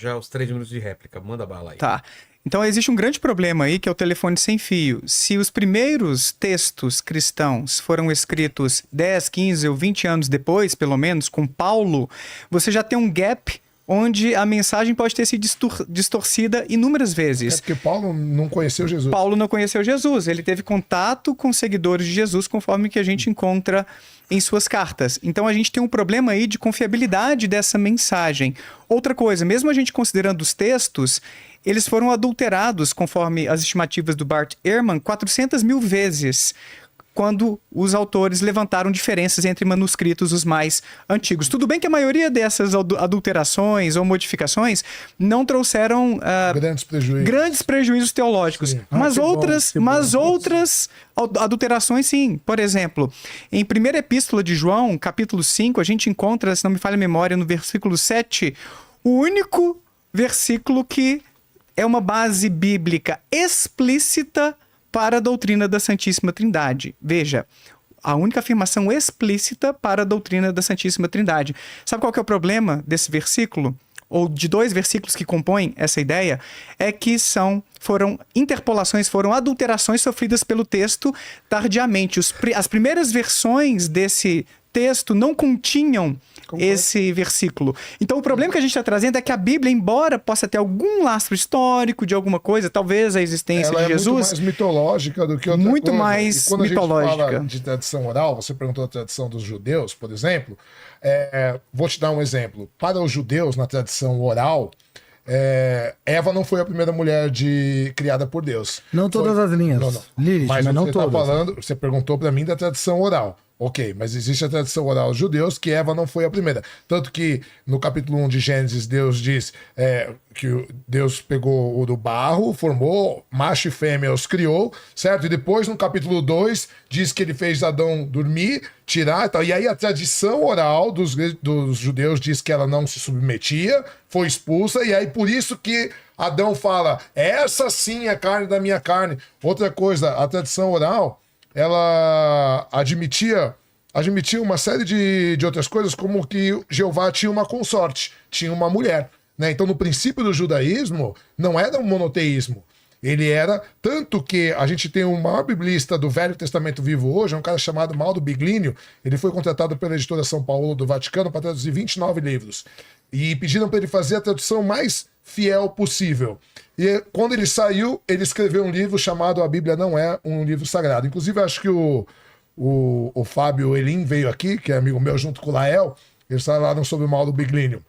é os 3 minutos de réplica. Manda bala aí. Tá. Então existe um grande problema aí, que é o telefone sem fio. Se os primeiros textos cristãos foram escritos 10, 15 ou 20 anos depois, pelo menos, com Paulo, você já tem um gap onde a mensagem pode ter sido distorcida inúmeras vezes. É porque Paulo não conheceu Jesus. Paulo não conheceu Jesus, ele teve contato com seguidores de Jesus, conforme que a gente encontra em suas cartas. Então a gente tem um problema aí de confiabilidade dessa mensagem. Outra coisa, mesmo a gente considerando os textos, eles foram adulterados, conforme as estimativas do Bart Ehrman, 400 mil vezes, quando os autores levantaram diferenças entre manuscritos os mais antigos. Tudo bem que a maioria dessas adulterações ou modificações não trouxeram grandes prejuízos teológicos, Sim. mas que bom. outras adulterações sim. Por exemplo, em 1ª Epístola de João, capítulo 5, a gente encontra, se não me falha a memória, no versículo 7, o único versículo que é uma base bíblica explícita para a doutrina da Santíssima Trindade. Veja, a única afirmação explícita para a doutrina da Santíssima Trindade. Sabe qual que é o problema desse versículo? Ou de 2 versículos que compõem essa ideia? É que foram interpolações, foram adulterações sofridas pelo texto tardiamente. As primeiras versões desse texto não continham esse versículo. Então o problema que a gente está trazendo é que a Bíblia, embora possa ter algum lastro histórico de alguma coisa, talvez a existência Ela de Jesus... é muito mais mitológica do que outra muito coisa. mais E quando mitológica. a gente fala de tradição oral, você perguntou a tradição dos judeus, por exemplo, vou te dar um exemplo. Para os judeus, na tradição oral, Eva não foi a primeira mulher criada por Deus. Não todas as linhas. Lilith, mas não você todas. falando, você perguntou para mim da tradição oral. Ok, mas existe a tradição oral dos judeus que Eva não foi a primeira. Tanto que no capítulo 1 de Gênesis, Deus diz que Deus pegou o do barro, formou, macho e fêmea os criou, certo? E depois no capítulo 2 diz que ele fez Adão dormir, tirar e tal. E aí a tradição oral dos judeus diz que ela não se submetia, foi expulsa, e aí por isso que Adão fala, essa sim é carne da minha carne. Outra coisa, a tradição oral, ela admitia uma série de outras coisas, como que Jeová tinha uma consorte, tinha uma mulher, né? Então, no princípio do judaísmo, não era um monoteísmo. Ele era, tanto que a gente tem o maior biblista do Velho Testamento vivo hoje, é um cara chamado Mauro Biglínio. Ele foi contratado pela editora São Paulo do Vaticano para traduzir 29 livros. E pediram para ele fazer a tradução mais fiel possível. E quando ele saiu, ele escreveu um livro chamado A Bíblia Não É um Livro Sagrado. Inclusive, acho que o Fábio Elim veio aqui, que é amigo meu, junto com o Lael, eles falaram sobre o Mauro Biglínio.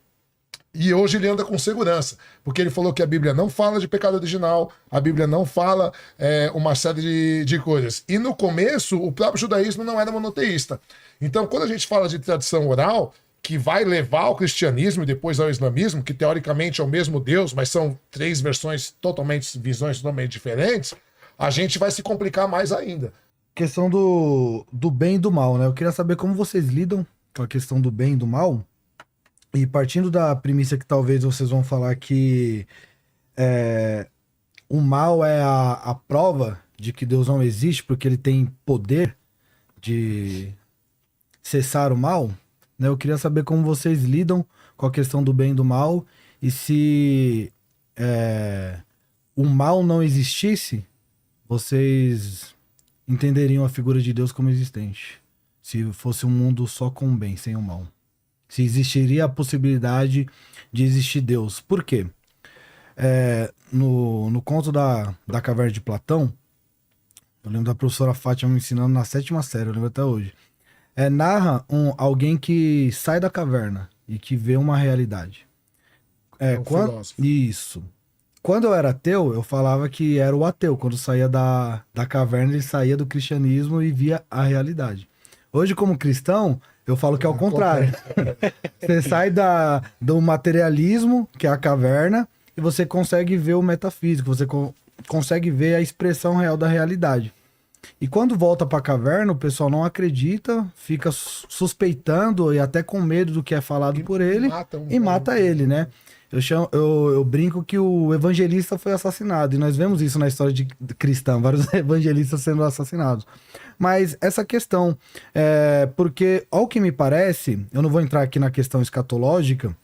E hoje ele anda com segurança, porque ele falou que a Bíblia não fala de pecado original, a Bíblia não fala uma série de coisas. E no começo, o próprio judaísmo não era monoteísta. Então, quando a gente fala de tradição oral, que vai levar ao cristianismo e depois ao islamismo, que teoricamente é o mesmo Deus, mas são 3 visões totalmente diferentes, a gente vai se complicar mais ainda. Questão do bem e do mal, né? Eu queria saber como vocês lidam com a questão do bem e do mal. E partindo da premissa que talvez vocês vão falar que o mal é a prova de que Deus não existe, porque ele tem poder de cessar o mal, né? Eu queria saber como vocês lidam com a questão do bem e do mal, e se o mal não existisse, vocês entenderiam a figura de Deus como existente. Se fosse um mundo só com o bem, sem o mal. Se existiria a possibilidade de existir Deus. Por quê? No conto da Caverna de Platão, eu lembro da professora Fátima me ensinando na 7ª série, eu lembro até hoje. Narra alguém que sai da caverna e que vê uma realidade. Isso. Quando eu era ateu, eu falava que era o ateu. Quando saía da caverna, ele saía do cristianismo e via a realidade. Hoje, como cristão, Eu falo que é o contrário. Você sai do materialismo, que é a caverna, e você consegue ver o metafísico, você consegue ver a expressão real da realidade. E quando volta para a caverna, o pessoal não acredita, fica suspeitando e até com medo do que é falado por ele e mata ele, né? Eu brinco que o evangelista foi assassinado, e nós vemos isso na história de cristã, vários evangelistas sendo assassinados. Mas essa questão, porque, ao que me parece, eu não vou entrar aqui na questão escatológica,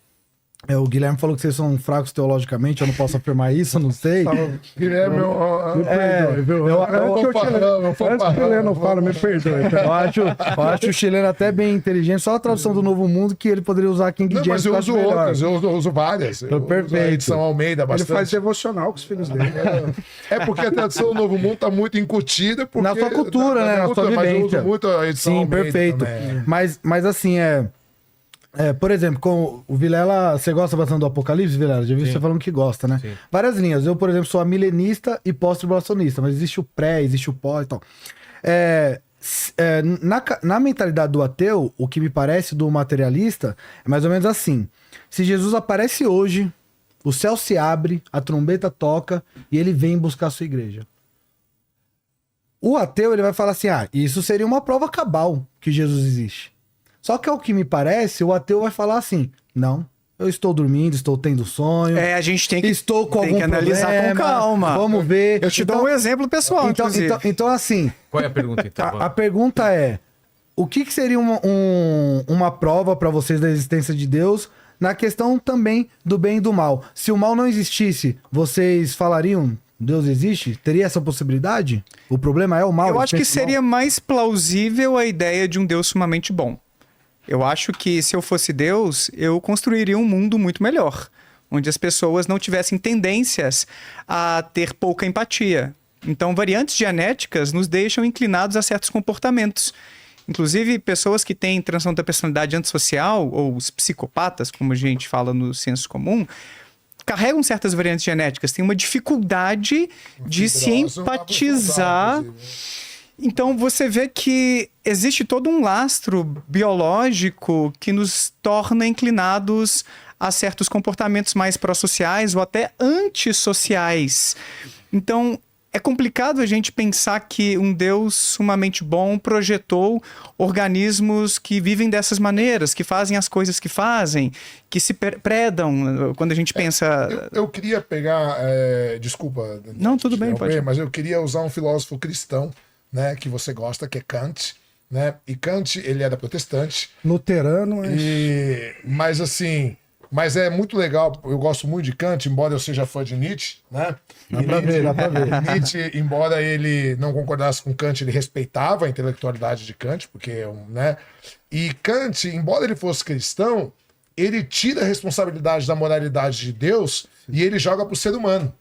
o Guilherme falou que vocês são fracos teologicamente, eu não posso afirmar isso, não sei. Guilherme, me perdoe, viu? Antes que o chileno fala, me perdoe. Eu acho o chileno até bem inteligente, só a tradução do Novo Mundo que ele poderia usar King James. Mas eu uso outras, eu uso várias. Então, perfeito. A edição Almeida bastante. Ele faz devocional com os filhos dele. É porque a tradução do Novo Mundo está muito incutida. Porque, na sua cultura, né? Na sua vivência. Mas eu uso muito a edição Sim, Almeida perfeito. também. Mas assim, por exemplo, com o Vilela, você gosta bastante do Apocalipse, Vilela? Já vi você falando que gosta, né? Sim. Várias linhas. Eu, por exemplo, sou a milenista e pós-tribulacionista, mas existe o pré, existe o pós e tal. Na mentalidade do ateu, o que me parece do materialista é mais ou menos assim. Se Jesus aparece hoje, o céu se abre, a trombeta toca e ele vem buscar a sua igreja. O ateu, ele vai falar assim, isso seria uma prova cabal que Jesus existe. Só que, ao que me parece, o ateu vai falar assim, não, eu estou dormindo, estou tendo sonho. A gente tem que, estou com algum analisar problema, com calma. Vamos ver. Eu te dou um exemplo pessoal, inclusive. Então, assim, Qual é a pergunta, então? a pergunta é, o que seria uma prova para vocês da existência de Deus na questão também do bem e do mal? Se o mal não existisse, vocês falariam... Deus existe? Teria essa possibilidade? O problema é o mal? Eu acho que seria mais plausível a ideia de um Deus sumamente bom. Eu acho que se eu fosse Deus, eu construiria um mundo muito melhor, onde as pessoas não tivessem tendências a ter pouca empatia. Então, variantes genéticas nos deixam inclinados a certos comportamentos. Inclusive, pessoas que têm transtorno da personalidade antissocial, ou os psicopatas, como a gente fala no senso comum, carregam certas variantes genéticas, têm uma dificuldade de se empatizar. Então, você vê que existe todo um lastro biológico que nos torna inclinados a certos comportamentos mais pró-sociais ou até antissociais. Então, é complicado a gente pensar que um Deus sumamente bom projetou organismos que vivem dessas maneiras, que fazem as coisas que fazem, que se predam, quando a gente pensa... Eu queria pegar... desculpa. Não, tudo bem, pode. Mas eu queria usar um filósofo cristão, né, que você gosta, que é Kant, né? E Kant, ele era protestante. Luterano, mas assim... Mas é muito legal, eu gosto muito de Kant, embora eu seja fã de Nietzsche, né? Dá pra ver. Nietzsche, embora ele não concordasse com Kant, ele respeitava a intelectualidade de Kant, porque, né? E Kant, embora ele fosse cristão, ele tira a responsabilidade da moralidade de Deus e ele joga pro ser humano,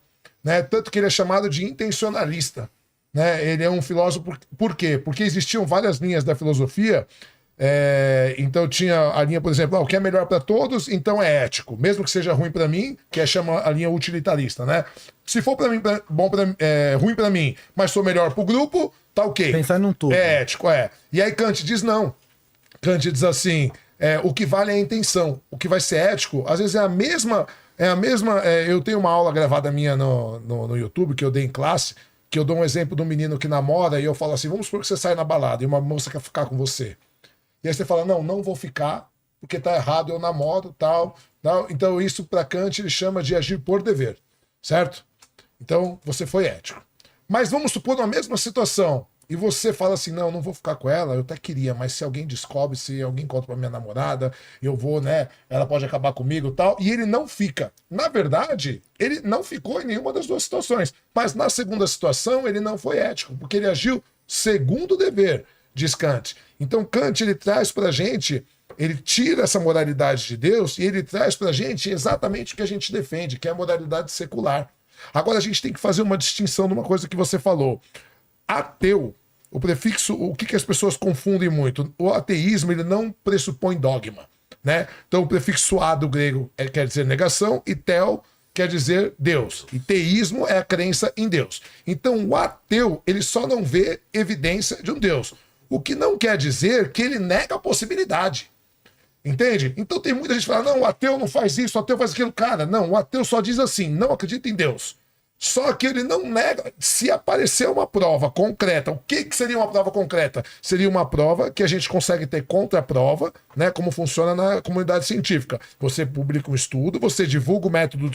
né? Tanto que ele é chamado de intencionalista, né? Ele é um filósofo, por quê? Porque existiam várias linhas da filosofia. Então tinha a linha, por exemplo, o que é melhor para todos, então é ético, mesmo que seja ruim para mim, que chama a linha utilitarista, né? Se for para mim ruim para mim, mas for melhor para o grupo, tá ok. Pensar num todo. É ético, E aí Kant diz não. Kant diz assim, o que vale é a intenção. O que vai ser ético, às vezes é a mesma. Eu tenho uma aula gravada minha no YouTube que eu dei em classe, que eu dou um exemplo de um menino que namora e eu falo assim, vamos supor que você sai na balada e uma moça quer ficar com você. E aí você fala, não vou ficar, porque tá errado, eu namoro, tal. Então isso para Kant ele chama de agir por dever, certo? Então você foi ético. Mas vamos supor uma mesma situação, e você fala assim, não vou ficar com ela, eu até queria, mas se alguém descobre, se alguém conta pra minha namorada, eu vou, né, ela pode acabar comigo, tal, e ele não fica. Na verdade, ele não ficou em nenhuma das duas situações, mas na segunda situação ele não foi ético, porque ele agiu segundo o dever, diz Kant. Então Kant ele traz pra gente, ele tira essa moralidade de Deus e ele traz pra gente exatamente o que a gente defende, que é a moralidade secular. Agora a gente tem que fazer uma distinção de uma coisa que você falou. Ateu, o prefixo, o que as pessoas confundem muito? O ateísmo ele não pressupõe dogma, né? Então o prefixo a do grego quer dizer negação e tel quer dizer Deus. E teísmo é a crença em Deus. Então o ateu ele só não vê evidência de um Deus. O que não quer dizer que ele nega a possibilidade. Entende? Então tem muita gente que fala, não, o ateu não faz isso, o ateu faz aquilo. Cara, não, o ateu só diz assim, não acredita em Deus. Só que ele não nega. Se aparecer uma prova concreta, o que seria uma prova concreta? Seria uma prova que a gente consegue ter contraprova, né? Como funciona na comunidade científica. Você publica um estudo, você divulga o método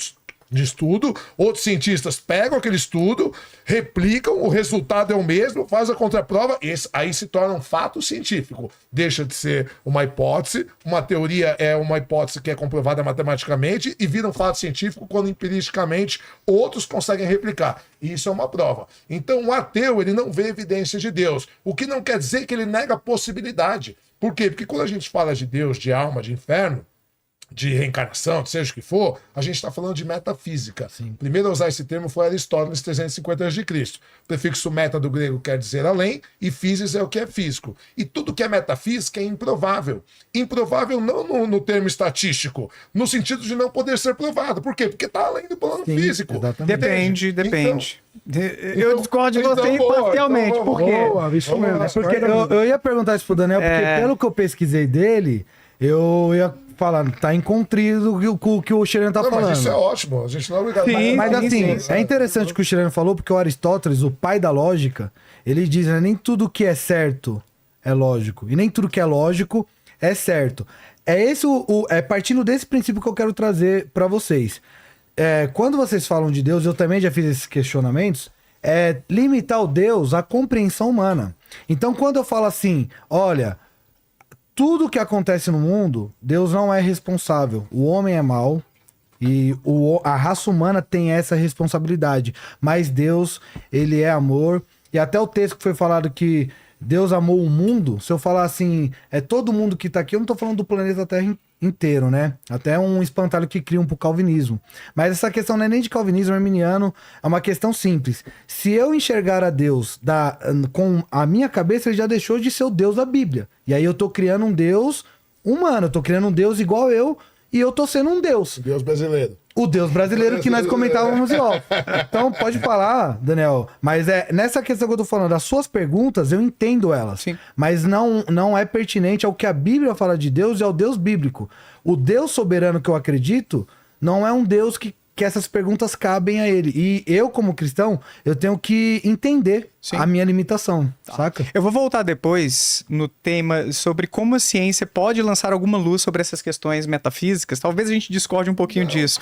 de estudo, outros cientistas pegam aquele estudo, replicam, o resultado é o mesmo, faz a contraprova, aí se torna um fato científico. Deixa de ser uma hipótese, uma teoria é uma hipótese que é comprovada matematicamente e vira um fato científico quando empiristicamente outros conseguem replicar. E isso é uma prova. Então o ateu, ele não vê evidência de Deus, o que não quer dizer que ele nega a possibilidade. Por quê? Porque quando a gente fala de Deus, de alma, de inferno, de reencarnação, seja o que for, a gente está falando de metafísica. Sim. Primeiro a usar esse termo foi Aristóteles, 350 a.C. O prefixo meta do grego quer dizer além, e physis é o que é físico. E tudo que é metafísica é improvável. Improvável não no termo estatístico, no sentido de não poder ser provado. Por quê? Porque está além do plano físico. Depende. Então, eu discordo de você imparcialmente. Por quê? Isso mesmo. Porque eu ia perguntar isso pro Daniel, porque pelo que eu pesquisei dele, eu ia falar, tá incontrido com o que o Xereno tá falando. Mas isso é ótimo, a gente não é obrigado. Sim, mas assim, é interessante o que o Xereno falou, porque o Aristóteles, o pai da lógica, ele diz, né, nem tudo que é certo é lógico, e nem tudo que é lógico é certo. É esse é partindo desse princípio que eu quero trazer para vocês. Quando vocês falam de Deus, eu também já fiz esses questionamentos, limitar o Deus à compreensão humana. Então, quando eu falo assim, olha, tudo que acontece no mundo, Deus não é responsável. O homem é mau e a raça humana tem essa responsabilidade. Mas Deus, ele é amor. E até o texto que foi falado que Deus amou o mundo, se eu falar assim, todo mundo que tá aqui, eu não tô falando do planeta Terra inteiro, né? Até um espantalho que criam pro calvinismo. Mas essa questão não é nem de calvinismo arminiano, é uma questão simples. Se eu enxergar a Deus com a minha cabeça, ele já deixou de ser o Deus da Bíblia. E aí eu tô criando um Deus humano, eu tô criando um Deus igual eu, e eu tô sendo um Deus. Deus brasileiro. O Deus brasileiro que nós comentávamos em off. Então, pode falar, Daniel. Mas nessa questão que eu tô falando, as suas perguntas, eu entendo elas. Sim. Mas não é pertinente ao que a Bíblia fala de Deus e ao Deus bíblico. O Deus soberano que eu acredito não é um Deus que essas perguntas cabem a ele. E eu, como cristão, eu tenho que entender a minha limitação, saca? Eu vou voltar depois no tema sobre como a ciência pode lançar alguma luz sobre essas questões metafísicas. Talvez a gente discorde um pouquinho disso,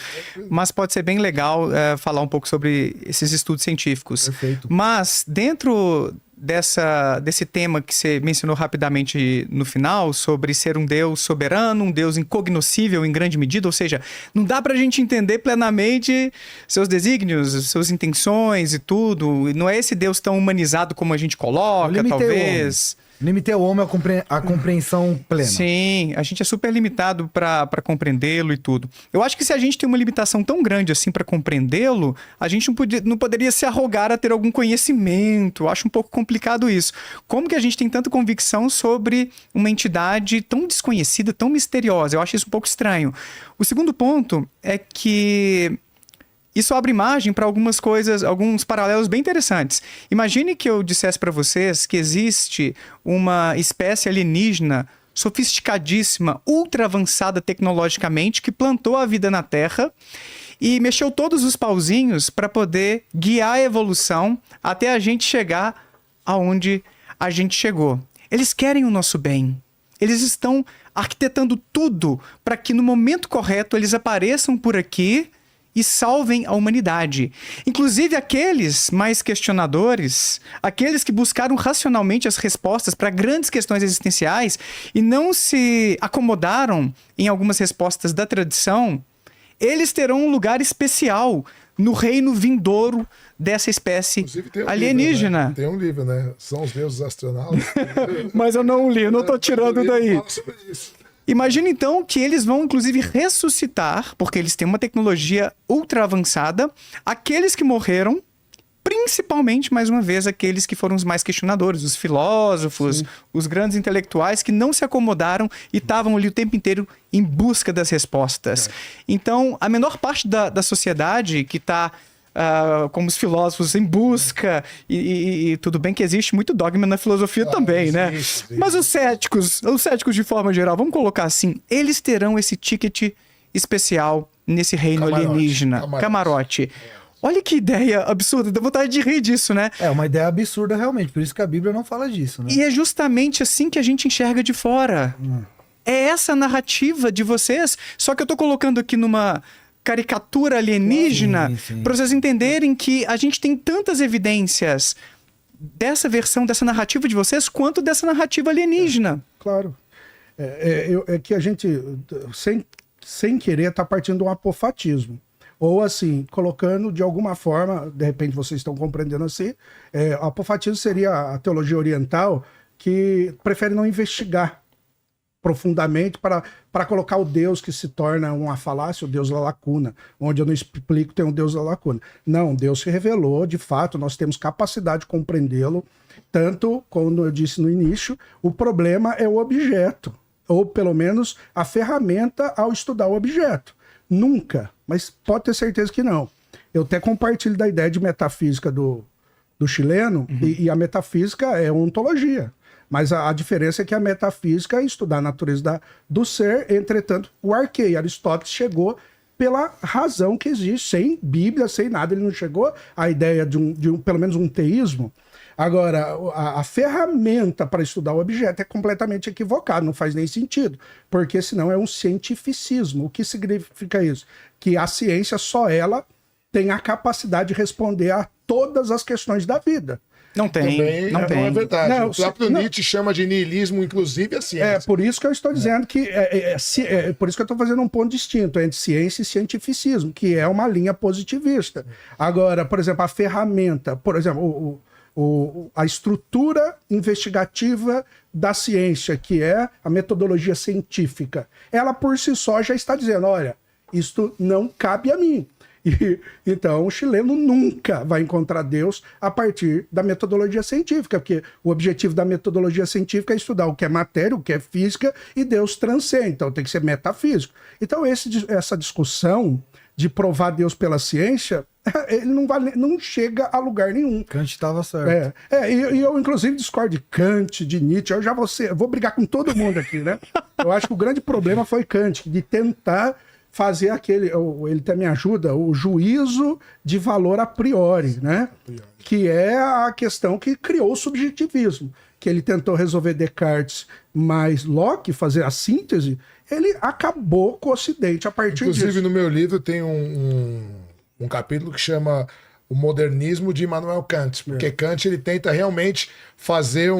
mas pode ser bem legal falar um pouco sobre esses estudos científicos. Perfeito. Mas dentro desse tema que você mencionou rapidamente no final, sobre ser um Deus soberano, um Deus incognoscível em grande medida, ou seja, não dá pra gente entender plenamente seus desígnios, suas intenções e tudo. Não é esse Deus tão humanizado como a gente coloca, talvez. Limitei o homem à compreensão plena. Sim, a gente é super limitado para compreendê-lo e tudo. Eu acho que se a gente tem uma limitação tão grande assim para compreendê-lo, a gente não poderia se arrogar a ter algum conhecimento. Eu acho um pouco complicado isso. Como que a gente tem tanta convicção sobre uma entidade tão desconhecida, tão misteriosa? Eu acho isso um pouco estranho. O segundo ponto é que isso abre margem para algumas coisas, alguns paralelos bem interessantes. Imagine que eu dissesse para vocês que existe uma espécie alienígena sofisticadíssima, ultra avançada tecnologicamente, que plantou a vida na Terra e mexeu todos os pauzinhos para poder guiar a evolução até a gente chegar aonde a gente chegou. Eles querem o nosso bem. Eles estão arquitetando tudo para que no momento correto eles apareçam por aqui e salvem a humanidade. Inclusive aqueles mais questionadores, aqueles que buscaram racionalmente as respostas para grandes questões existenciais e não se acomodaram em algumas respostas da tradição, eles terão um lugar especial no reino vindouro dessa espécie alienígena. Livro, né? Tem um livro, né? São os deuses astronautas. Mas eu não li, eu não tô tirando daí. Fala sobre isso. Imagina então que eles vão inclusive ressuscitar, porque eles têm uma tecnologia ultra avançada, aqueles que morreram, principalmente, mais uma vez, aqueles que foram os mais questionadores, os filósofos, os grandes intelectuais que não se acomodaram e estavam ali o tempo inteiro em busca das respostas. Então, a menor parte da sociedade que está como os filósofos em busca, e tudo bem que existe muito dogma na filosofia também, né? existe. Mas os céticos de forma geral, vamos colocar assim, eles terão esse ticket especial nesse reino Camarote, alienígena, camarote. Olha que ideia absurda, dá vontade de rir disso, né? É uma ideia absurda realmente, por isso que a Bíblia não fala disso, né? E é justamente assim que a gente enxerga de fora. É essa narrativa de vocês, só que eu tô colocando aqui numa caricatura alienígena Sim. para vocês entenderem que a gente tem tantas evidências dessa versão, dessa narrativa de vocês, quanto dessa narrativa alienígena. Claro. É que a gente, sem querer, está partindo de um apofatismo. Ou assim, colocando de alguma forma, de repente vocês estão compreendendo assim, o apofatismo seria a teologia oriental que prefere não investigar profundamente para colocar o Deus que se torna uma falácia, o Deus da lacuna, onde eu não explico tem um Deus da lacuna. Não, Deus se revelou, de fato, nós temos capacidade de compreendê-lo, tanto, como eu disse no início, o problema é o objeto, ou pelo menos a ferramenta ao estudar o objeto. Nunca, mas pode ter certeza que não. Eu até compartilho da ideia de metafísica do chileno, e a metafísica é ontologia. Mas a diferença é que a metafísica é estudar a natureza do ser, entretanto, o arqueio. Aristóteles chegou pela razão que existe, sem Bíblia, sem nada. Ele não chegou à ideia de pelo menos um teísmo. Agora, a ferramenta para estudar o objeto é completamente equivocada, não faz nem sentido, porque senão é um cientificismo. O que significa isso? Que a ciência, só ela, tem a capacidade de responder a todas as questões da vida. Não tem, não tem. Não é verdade. Não, o próprio Nietzsche chama de niilismo, inclusive, a ciência. É por isso que eu estou dizendo que por isso que eu estou fazendo um ponto distinto entre ciência e cientificismo, que é uma linha positivista. Agora, por exemplo, a ferramenta, por exemplo, a estrutura investigativa da ciência, que é a metodologia científica, ela por si só já está dizendo, olha, isto não cabe a mim. Então, o chileno nunca vai encontrar Deus a partir da metodologia científica, porque o objetivo da metodologia científica é estudar o que é matéria, o que é física, e Deus transcende, então tem que ser metafísico. Então, essa discussão de provar Deus pela ciência, ele não chega a lugar nenhum. Kant estava certo. E eu, inclusive, discordo de Kant, de Nietzsche, eu vou brigar com todo mundo aqui, né? Eu acho que o grande problema foi Kant, de tentar fazer ele até me ajuda, o juízo de valor a priori, né? Que é a questão que criou o subjetivismo, que ele tentou resolver Descartes, mas Locke, fazer a síntese, ele acabou com o Ocidente a partir disso. Inclusive, no meu livro tem um capítulo que chama O Modernismo de Immanuel Kant, porque Kant ele tenta realmente fazer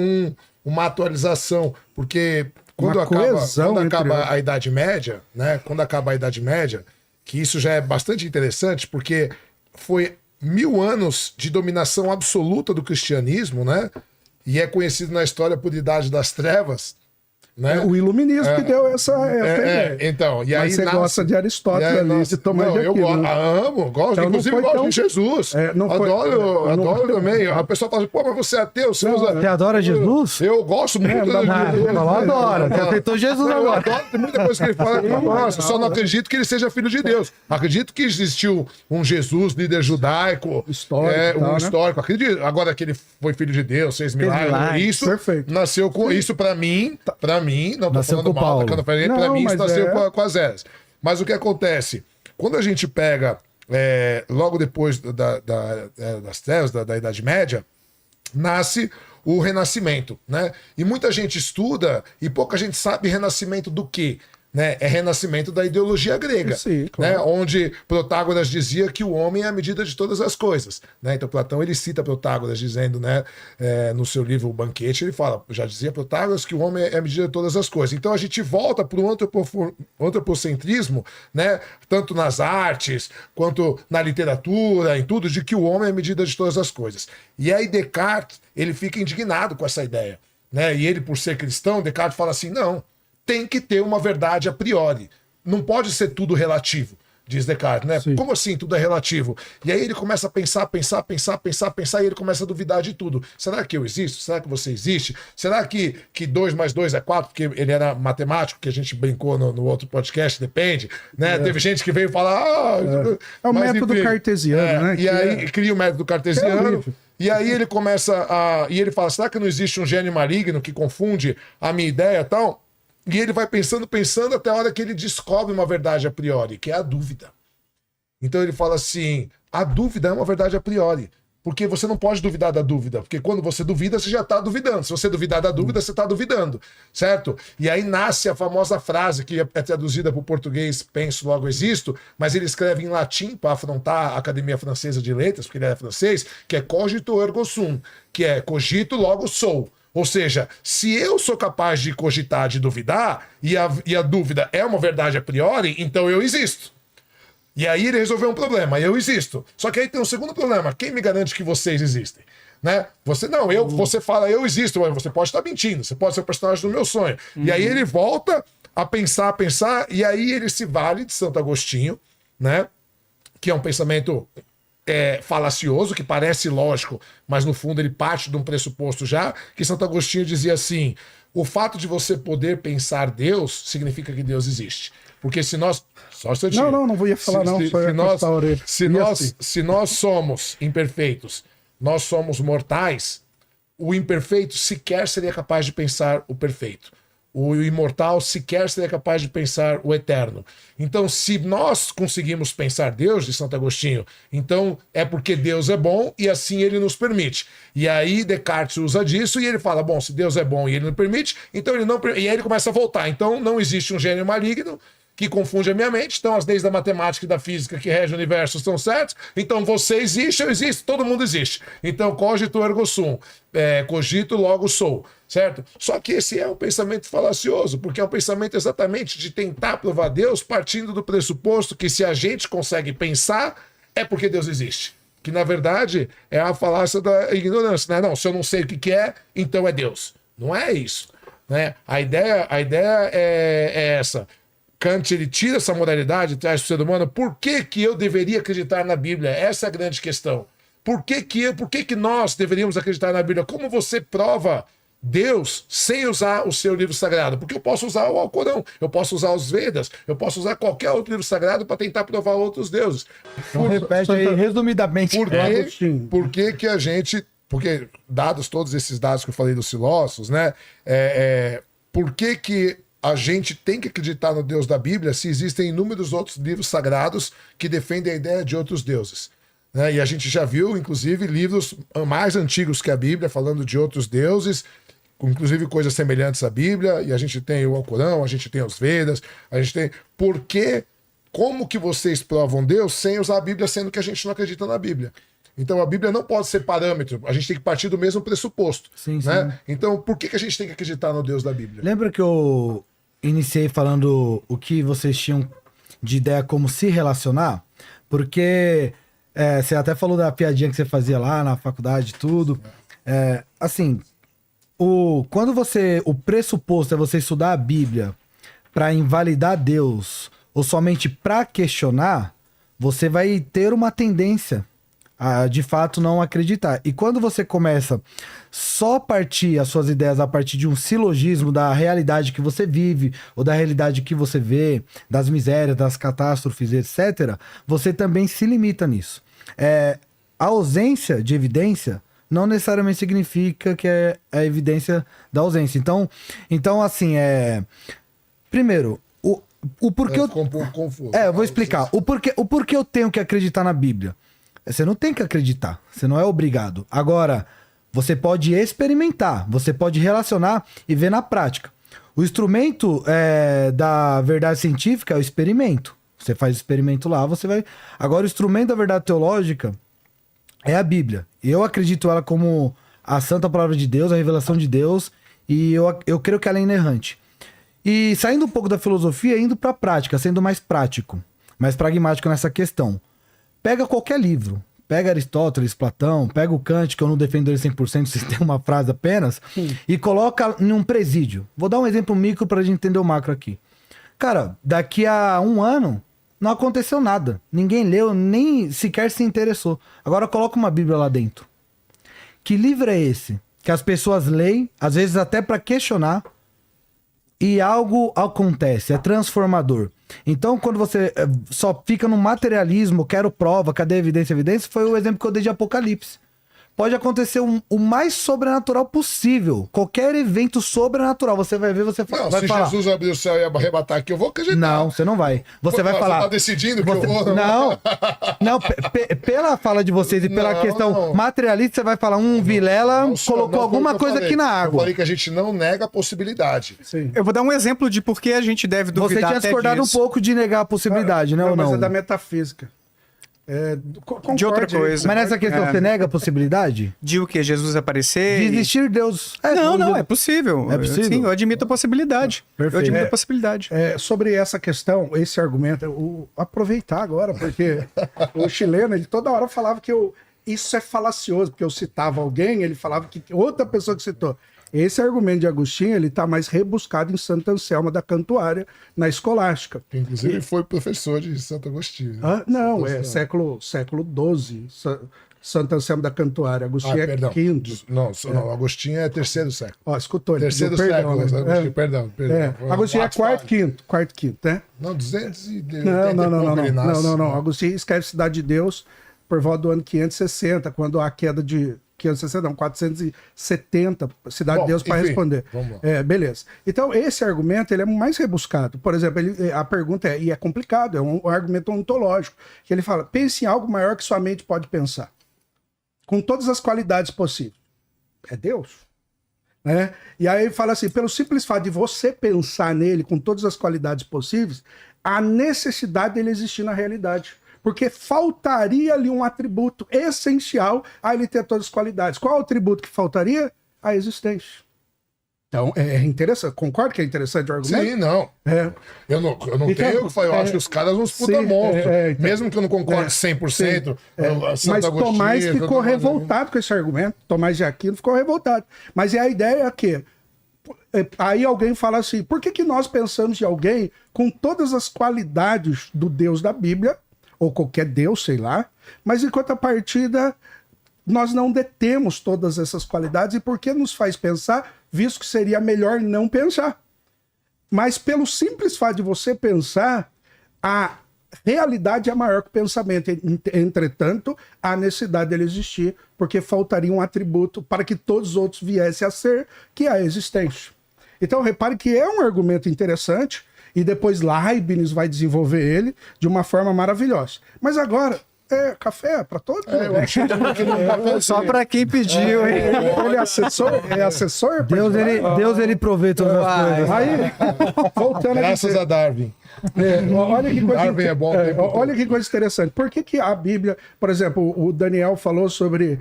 uma atualização, porque quando acaba a Idade Média, né? Quando acaba a Idade Média, que isso já é bastante interessante, porque foi 1000 anos de dominação absoluta do cristianismo, né? E é conhecido na história por Idade das Trevas, né? O iluminismo que deu essa ideia. Então, e aí mas você gosta de Aristóteles ali, de Tomás de Aquino. Amo, gosto, então, inclusive gosto de Jesus. Adoro também. A pessoa fala assim, pô, mas você é ateu, você usa... Você adora Jesus? Eu gosto muito de Jesus. Não adora, você aceitou Jesus agora. Eu adoro, tem muita coisa que ele fala, nossa, só não acredito que ele seja filho de Deus. Acredito que existiu um Jesus, líder judaico, histórico, acredito. Agora que ele foi filho de Deus, 6 milagres, isso perfeito. Nasceu com isso pra mim, não tô nasceu falando mal, pra mim isso nasceu com as eras. Mas o que acontece? Quando a gente pega, logo depois das trevas, da Idade Média, nasce o Renascimento, né? E muita gente estuda e pouca gente sabe renascimento do quê? Né? É renascimento da ideologia grega, sim, claro. Né? Onde Protágoras dizia que o homem é a medida de todas as coisas, né? Então Platão ele cita Protágoras dizendo, né, no seu livro O Banquete, ele fala, já dizia Protágoras que o homem é a medida de todas as coisas. Então a gente volta para o antropocentrismo, né, tanto nas artes quanto na literatura, em tudo, de que o homem é a medida de todas as coisas. E aí Descartes ele fica indignado com essa ideia, né? E ele, por ser cristão, Descartes fala assim, não, tem que ter uma verdade a priori. Não pode ser tudo relativo. diz Descartes, né? Sim. Como assim tudo é relativo? E aí ele começa a pensar, e ele começa a duvidar de tudo. Será que eu existo? Será que você existe? Será que 2 mais 2 é 4? Porque ele era matemático, que a gente brincou no outro podcast, depende, né? Teve gente que veio falar... É o mas método enfim, cartesiano, né? E aí cria o método É cartesiano... horrível. E aí ele começa a... E ele fala, será que não existe um gênio maligno que confunde a minha ideia e tal? E ele vai pensando até a hora que ele descobre uma verdade a priori, que é a dúvida. Então ele fala assim, a dúvida é uma verdade a priori. Porque você não pode duvidar da dúvida. Porque quando você duvida, você já está duvidando. Se você duvidar da dúvida, você está duvidando. Certo? E aí nasce a famosa frase que é traduzida para o português, penso, logo existo, mas ele escreve em latim para afrontar a Academia Francesa de Letras, porque ele era francês, que é cogito ergo sum, que é cogito, logo sou. Ou seja, se eu sou capaz de cogitar, de duvidar, e a dúvida é uma verdade a priori, então eu existo. E aí ele resolveu um problema, eu existo. Só que aí tem um segundo problema, quem me garante que vocês existem? Né? Você fala eu existo, mas você pode estar mentindo, você pode ser o personagem do meu sonho. E aí ele volta a pensar, e aí ele se vale de Santo Agostinho, né? Que é um pensamento falacioso, que parece lógico, mas no fundo ele parte de um pressuposto já, que Santo Agostinho dizia assim, o fato de você poder pensar Deus significa que Deus existe. Porque se nós... Só um instantinho. Não ia falar não, só ia cortar a orelha. Se nós somos imperfeitos, nós somos mortais, o imperfeito sequer seria capaz de pensar o perfeito. O imortal sequer seria capaz de pensar o eterno. Então, se nós conseguimos pensar Deus, de Santo Agostinho, então é porque Deus é bom e assim ele nos permite. E aí Descartes usa disso e ele fala, bom, se Deus é bom e ele não permite, então ele não... E aí ele começa a voltar. Então, não existe um gênio maligno que confunde a minha mente, então as leis da matemática e da física que regem o universo estão certas, então você existe, eu existo, todo mundo existe. Então, cogito ergo sum, cogito logo sou, certo? Só que esse é um pensamento falacioso, porque é um pensamento exatamente de tentar provar Deus partindo do pressuposto que se a gente consegue pensar, é porque Deus existe. Que, na verdade, é a falácia da ignorância, né? Não, se eu não sei o que é, então é Deus. Não é isso, né? A ideia é essa. Kant, ele tira essa moralidade, traz para o ser humano. Por que eu deveria acreditar na Bíblia? Essa é a grande questão. Por que nós deveríamos acreditar na Bíblia? Como você prova Deus sem usar o seu livro sagrado? Porque eu posso usar o Alcorão, eu posso usar os Vedas, eu posso usar qualquer outro livro sagrado para tentar provar outros deuses. Então, repete aí resumidamente. Por que a gente... Porque, dados todos esses dados que eu falei dos filósofos, né? Por que a gente tem que acreditar no Deus da Bíblia se existem inúmeros outros livros sagrados que defendem a ideia de outros deuses? Né? E a gente já viu, inclusive, livros mais antigos que a Bíblia falando de outros deuses, inclusive coisas semelhantes à Bíblia, e a gente tem o Alcorão, a gente tem os Vedas, a gente tem... Como que vocês provam Deus sem usar a Bíblia, sendo que a gente não acredita na Bíblia? Então a Bíblia não pode ser parâmetro, a gente tem que partir do mesmo pressuposto. Sim, né? sim. Então por que a gente tem que acreditar no Deus da Bíblia? Lembra que eu iniciei falando o que vocês tinham de ideia como se relacionar? Porque você até falou da piadinha que você fazia lá na faculdade e tudo. Assim, quando o pressuposto é você estudar a Bíblia para invalidar Deus ou somente para questionar, você vai ter uma tendência a, de fato, não acreditar. E quando você começa só partir as suas ideias a partir de um silogismo da realidade que você vive, ou da realidade que você vê, das misérias, das catástrofes, etc., você também se limita nisso. A ausência de evidência não necessariamente significa que é a evidência da ausência. Então assim, primeiro, o porquê Ficou um pouco confuso. eu vou explicar. O porquê eu tenho que acreditar na Bíblia. Você não tem que acreditar, você não é obrigado. Agora, você pode experimentar, você pode relacionar e ver na prática. O instrumento da verdade científica é o experimento. Você faz experimento lá, você vai... Agora, o instrumento da verdade teológica é a Bíblia. Eu acredito ela como a santa palavra de Deus, a revelação de Deus, e eu creio que ela é inerrante. E saindo um pouco da filosofia, indo para a prática, sendo mais prático, mais pragmático nessa questão. Pega qualquer livro, pega Aristóteles, Platão, pega o Kant, que eu não defendo ele 100%, se tem uma frase apenas, e coloca em um presídio. Vou dar um exemplo micro para a gente entender o macro aqui. Cara, daqui a um ano, Não aconteceu nada. Ninguém leu, nem sequer se interessou. Agora coloca uma Bíblia lá dentro. Que livro é esse? Que as pessoas leem, às vezes até para questionar, e algo acontece, é transformador. Então, quando você só fica no materialismo, quero prova, cadê a evidência? Evidência foi o exemplo que eu dei de Apocalipse. Pode acontecer o mais sobrenatural possível. Qualquer evento sobrenatural, você vai ver, você Não, vai se falar. Jesus abrir o céu e arrebatar aqui, eu vou acreditar. Não, você não vai. Você vai falar. Você tá decidindo que Você- eu vou... Não, pela fala de vocês e pela Não, questão não. materialista, você vai falar, Vilela Não, colocou não foi o alguma que eu coisa falei. aqui na Eu água. falei que a gente não nega a possibilidade. Sim. Eu vou dar um exemplo de por que a gente deve Você duvidar tinha até discordado disso. um pouco de negar a possibilidade, né? Ou Mas não? é da metafísica. Concorde De outra aí. coisa. Mas nessa questão, você nega a possibilidade? De o que? Jesus aparecer? De existir Deus. Não, é possível. É possível? Sim, eu admito a possibilidade. Perfeito. Eu admito É. a possibilidade. Sobre essa questão, esse argumento, aproveitar agora, porque o chileno, ele toda hora falava que isso é falacioso, porque eu citava alguém, ele falava que outra pessoa que citou. Esse argumento de Agostinho, ele está mais rebuscado em Santo Anselmo da Cantuária, na Escolástica. Que, inclusive, foi professor de Santo Agostinho. Não, é século XII, Santo Anselmo da Cantuária. Agostinho é perdão. quinto. Não, Agostinho é terceiro século. Ó, escutou, ele Terceiro pediu século, perdão, né? Agostinho, perdão. Agostinho é Atos falhos. quarto, quinto, né? Não, 200 e... Não. Agostinho escreve Cidade de Deus por volta do ano 560, quando há a queda de 560, não, 470, Cidade Bom, de Deus para enfim, responder. vamos lá. Beleza. Então, esse argumento ele é mais rebuscado. Por exemplo, a pergunta e é complicado, é um argumento ontológico, que ele fala, pense em algo maior que sua mente pode pensar, com todas as qualidades possíveis. É Deus. Né? E aí ele fala assim, pelo simples fato de você pensar nele com todas as qualidades possíveis, a necessidade dele existir na realidade. Porque faltaria ali um atributo essencial a ele ter todas as qualidades. Qual é o atributo que faltaria? A existência. Então, é interessante. Concorda que é interessante o argumento? Sim, não. Eu não Então, tenho o que falar. Eu acho que os caras uns puta sim, monstros. então, Mesmo que eu não concorde 100%. Mas Tomás ficou revoltado com esse argumento. Tomás de Aquino ficou revoltado. Mas a ideia é que aí alguém fala assim, por que nós pensamos em alguém com todas as qualidades do Deus da Bíblia, ou qualquer Deus, sei lá, mas em contrapartida nós não detemos todas essas qualidades, e por que nos faz pensar, visto que seria melhor não pensar? Mas pelo simples fato de você pensar, a realidade é maior que o pensamento. Entretanto, há necessidade dele existir, porque faltaria um atributo para que todos os outros viessem a ser, que é a existência. Então, repare que é um argumento interessante, e depois Leibniz vai desenvolver ele de uma forma maravilhosa. Mas agora, café para todos? Eu acho que Só para quem pediu, hein? Ele é assessor? Deus ele provê todas as coisas. Aí, voltando graças a Darwin. Olha que coisa, Darwin é bom o tempo todo. olha que coisa interessante. Por que a Bíblia, por exemplo, o Daniel falou sobre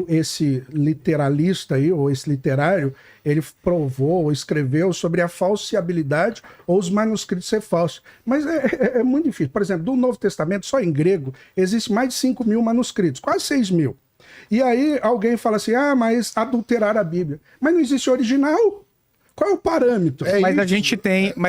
esse literalista aí, ou esse literário, ele provou ou escreveu sobre a falsiabilidade ou os manuscritos ser falsos. Mas é muito difícil. Por exemplo, do Novo Testamento, só em grego, existe mais de 5.000 manuscritos, quase 6.000. E aí alguém fala assim, mas adulteraram a Bíblia. Mas não existe original. Qual é o parâmetro? Mas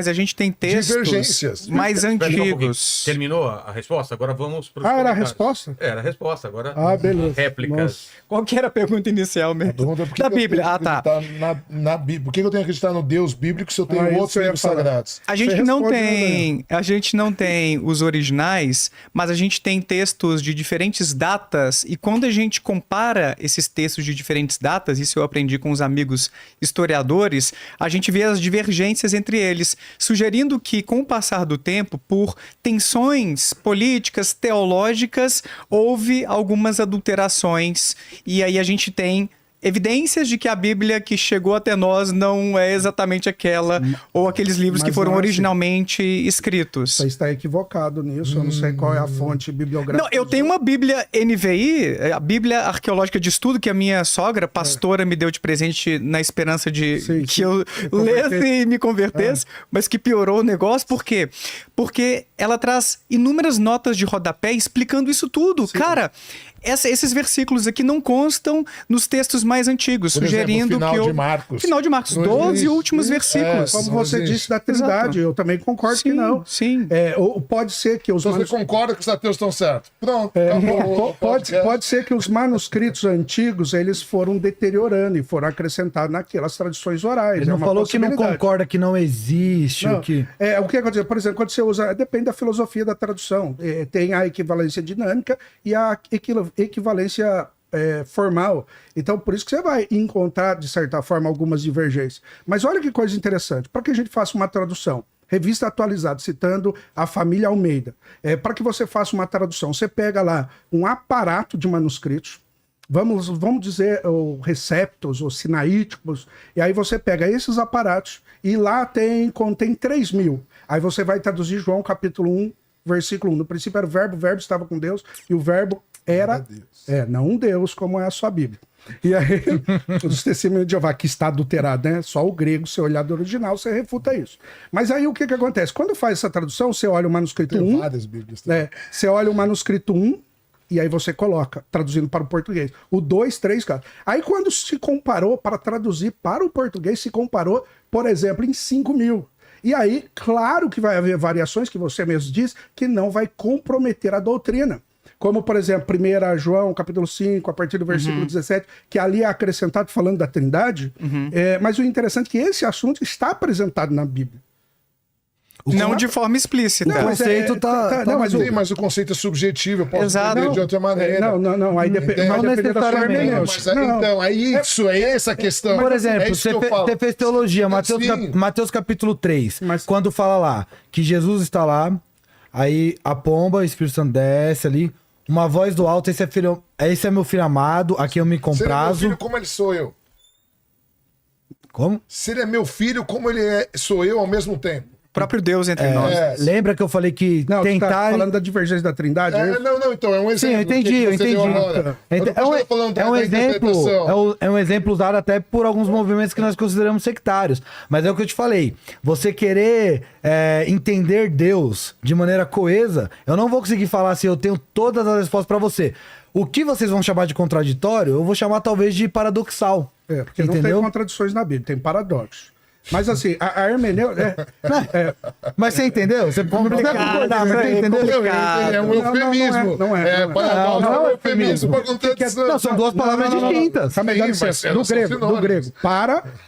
a gente tem textos Divergências. mais Espera só um pouquinho. antigos. Terminou a resposta? Agora vamos para Era a resposta? Era a resposta. Agora, Beleza. réplicas. Nossa. Qual que era a pergunta inicial mesmo? Pergunta, por que Da que eu Bíblia. tenho Ah, que tá. acreditar na Bíblia? Por que eu tenho que acreditar no Deus bíblico se eu tenho isso outros eu ia livros falar. sagrados? A gente Você não responde, tem, a gente não tem os originais, mas a gente tem textos de diferentes datas, e quando a gente compara esses textos de diferentes datas, isso eu aprendi com os amigos historiadores, a gente vê as divergências entre eles, sugerindo que com o passar do tempo, por tensões políticas, teológicas, houve algumas adulterações, e aí a gente tem evidências de que a Bíblia que chegou até nós não é exatamente aquela, ou aqueles livros que Mas foram não é assim. originalmente escritos. Você está equivocado nisso, eu não sei qual é a fonte bibliográfica. Não, eu tenho uma Bíblia NVI, a Bíblia Arqueológica de Estudo, que a minha sogra, pastora, me deu de presente na esperança de Sim, que eu lesse e me convertesse, mas que piorou o negócio. Por quê? Porque ela traz inúmeras notas de rodapé explicando isso tudo. Cara, esses versículos aqui não constam nos textos mais antigos, Por exemplo, sugerindo final que de Marcos. Final de Marcos, Não 12 existe. últimos versículos. Como Não você existe. disse da Trindade, eu também concordo que não. Sim. Ou pode ser que os Então você concorda que os ateus estão certos? Pronto. acabou o podcast. Pode ser que os manuscritos antigos eles foram deteriorando e foram acrescentados naquelas tradições orais. Ele não uma falou que não possibilidade. concorda, que não existe, Não, o que... o que acontece? Por exemplo, quando você usa. Depende da filosofia da tradução. Tem a equivalência dinâmica e a equivalência formal. Então, por isso que você vai encontrar, de certa forma, algumas divergências. Mas olha que coisa interessante. Para que a gente faça uma tradução, revista atualizada, citando a família Almeida, para que você faça uma tradução, você pega lá um aparato de manuscritos. Vamos dizer, ou receptos, ou sinaíticos, e aí você pega esses aparatos e lá contém 3.000. Aí você vai traduzir João capítulo 1, versículo 1. No princípio era o verbo estava com Deus, e o verbo era, não um Deus, como é a sua Bíblia. E aí, os testemunhos de Jeová, que está adulterado, né? Só o grego, se olhar do original, você refuta isso. Mas aí o que acontece? Quando faz essa tradução, você olha o manuscrito Tem 1, várias Bíblias também. você olha o manuscrito 1, e aí você coloca, traduzindo para o português. O 2, 3, 4. Aí quando se comparou para traduzir para o português, se comparou, por exemplo, em 5.000. E aí, claro que vai haver variações, que você mesmo diz, que não vai comprometer a doutrina. Como, por exemplo, 1 João, capítulo 5, a partir do versículo 17, que ali é acrescentado falando da Trindade. Mas o interessante é que esse assunto está apresentado na Bíblia. Não de forma explícita. Não, conceito Mas o conceito é subjetivo, eu posso Exato. entender de outra maneira. Não. Aí depende Não da sua necessariamente. hermenêutica. Então, é isso, é essa a questão. Por exemplo, é isso que eu falo. você fez teologia, Sim. Mateus capítulo 3, Mas- quando fala lá que Jesus está lá, aí a pomba, o Espírito Santo desce ali, uma voz do alto, esse é meu filho amado, a quem eu me Se ele é meu comprazo. filho, como ele sou eu? Como? Se ele é meu filho, como ele sou eu ao mesmo tempo? O próprio Deus entre nós. Lembra que eu falei que Não, tu tá tentar... falando da divergência da Trindade? é isso? Não, então, é um exemplo. Sim, eu entendi, que eu você entendi. deu agora. Eu não estou falando É um da exemplo, interpretação. é um exemplo usado até por alguns movimentos que nós consideramos sectários. Mas é o que eu te falei. Você querer entender Deus de maneira coesa, eu não vou conseguir falar assim, eu tenho todas as respostas para você. O que vocês vão chamar de contraditório, eu vou chamar talvez de paradoxal. Porque não tem entendeu? contradições na Bíblia, tem paradoxos. Mas assim, a hermenêutica... Mas você entendeu? Você não precisa concordar, mas você entendeu? É um eufemismo. Não é. Paradoxo Não, é um é eufemismo para contradição. Não, são duas palavras distintas. Calma aí, dá Sim, licença. mas Do grego, sinônimos.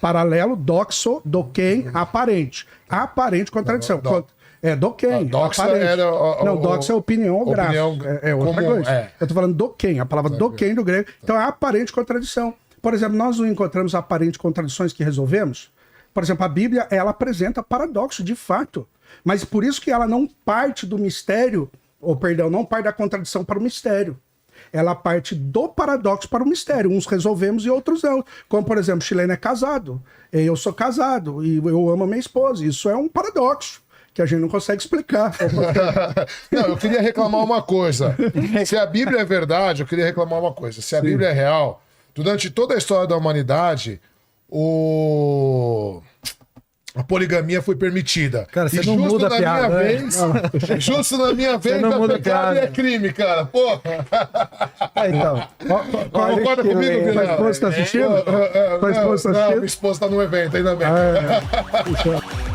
paralelo, doxo, doquem, aparente. Aparente contradição. Doquem. Doxa aparente. era Não, doxa é opinião ou graça. opinião É outra comum, coisa. Eu tô falando doquem, a palavra doquem do grego. Então é aparente contradição. Por exemplo, nós não encontramos aparentes contradições que resolvemos. Por exemplo, a Bíblia, ela apresenta paradoxo, de fato. Mas por isso que ela não parte do mistério, não parte da contradição para o mistério. Ela parte do paradoxo para o mistério. Uns resolvemos e outros não. Como, por exemplo, Chileno é casado, eu sou casado e eu amo a minha esposa. Isso é um paradoxo que a gente não consegue explicar. Não, eu queria reclamar uma coisa. Se a Bíblia é verdade, eu queria reclamar uma coisa. Se a Bíblia é real, durante toda a história da humanidade, a poligamia foi permitida. Cara, você E não justo muda a na piada, minha né? vez, justo na minha vez, não é muda a pecado e piada. é crime, cara. Pô, Então, concorda comigo, Sua Guilherme? esposa está assistindo? Sua esposa está Não, assistindo? minha esposa está no evento, ainda bem. Puxa.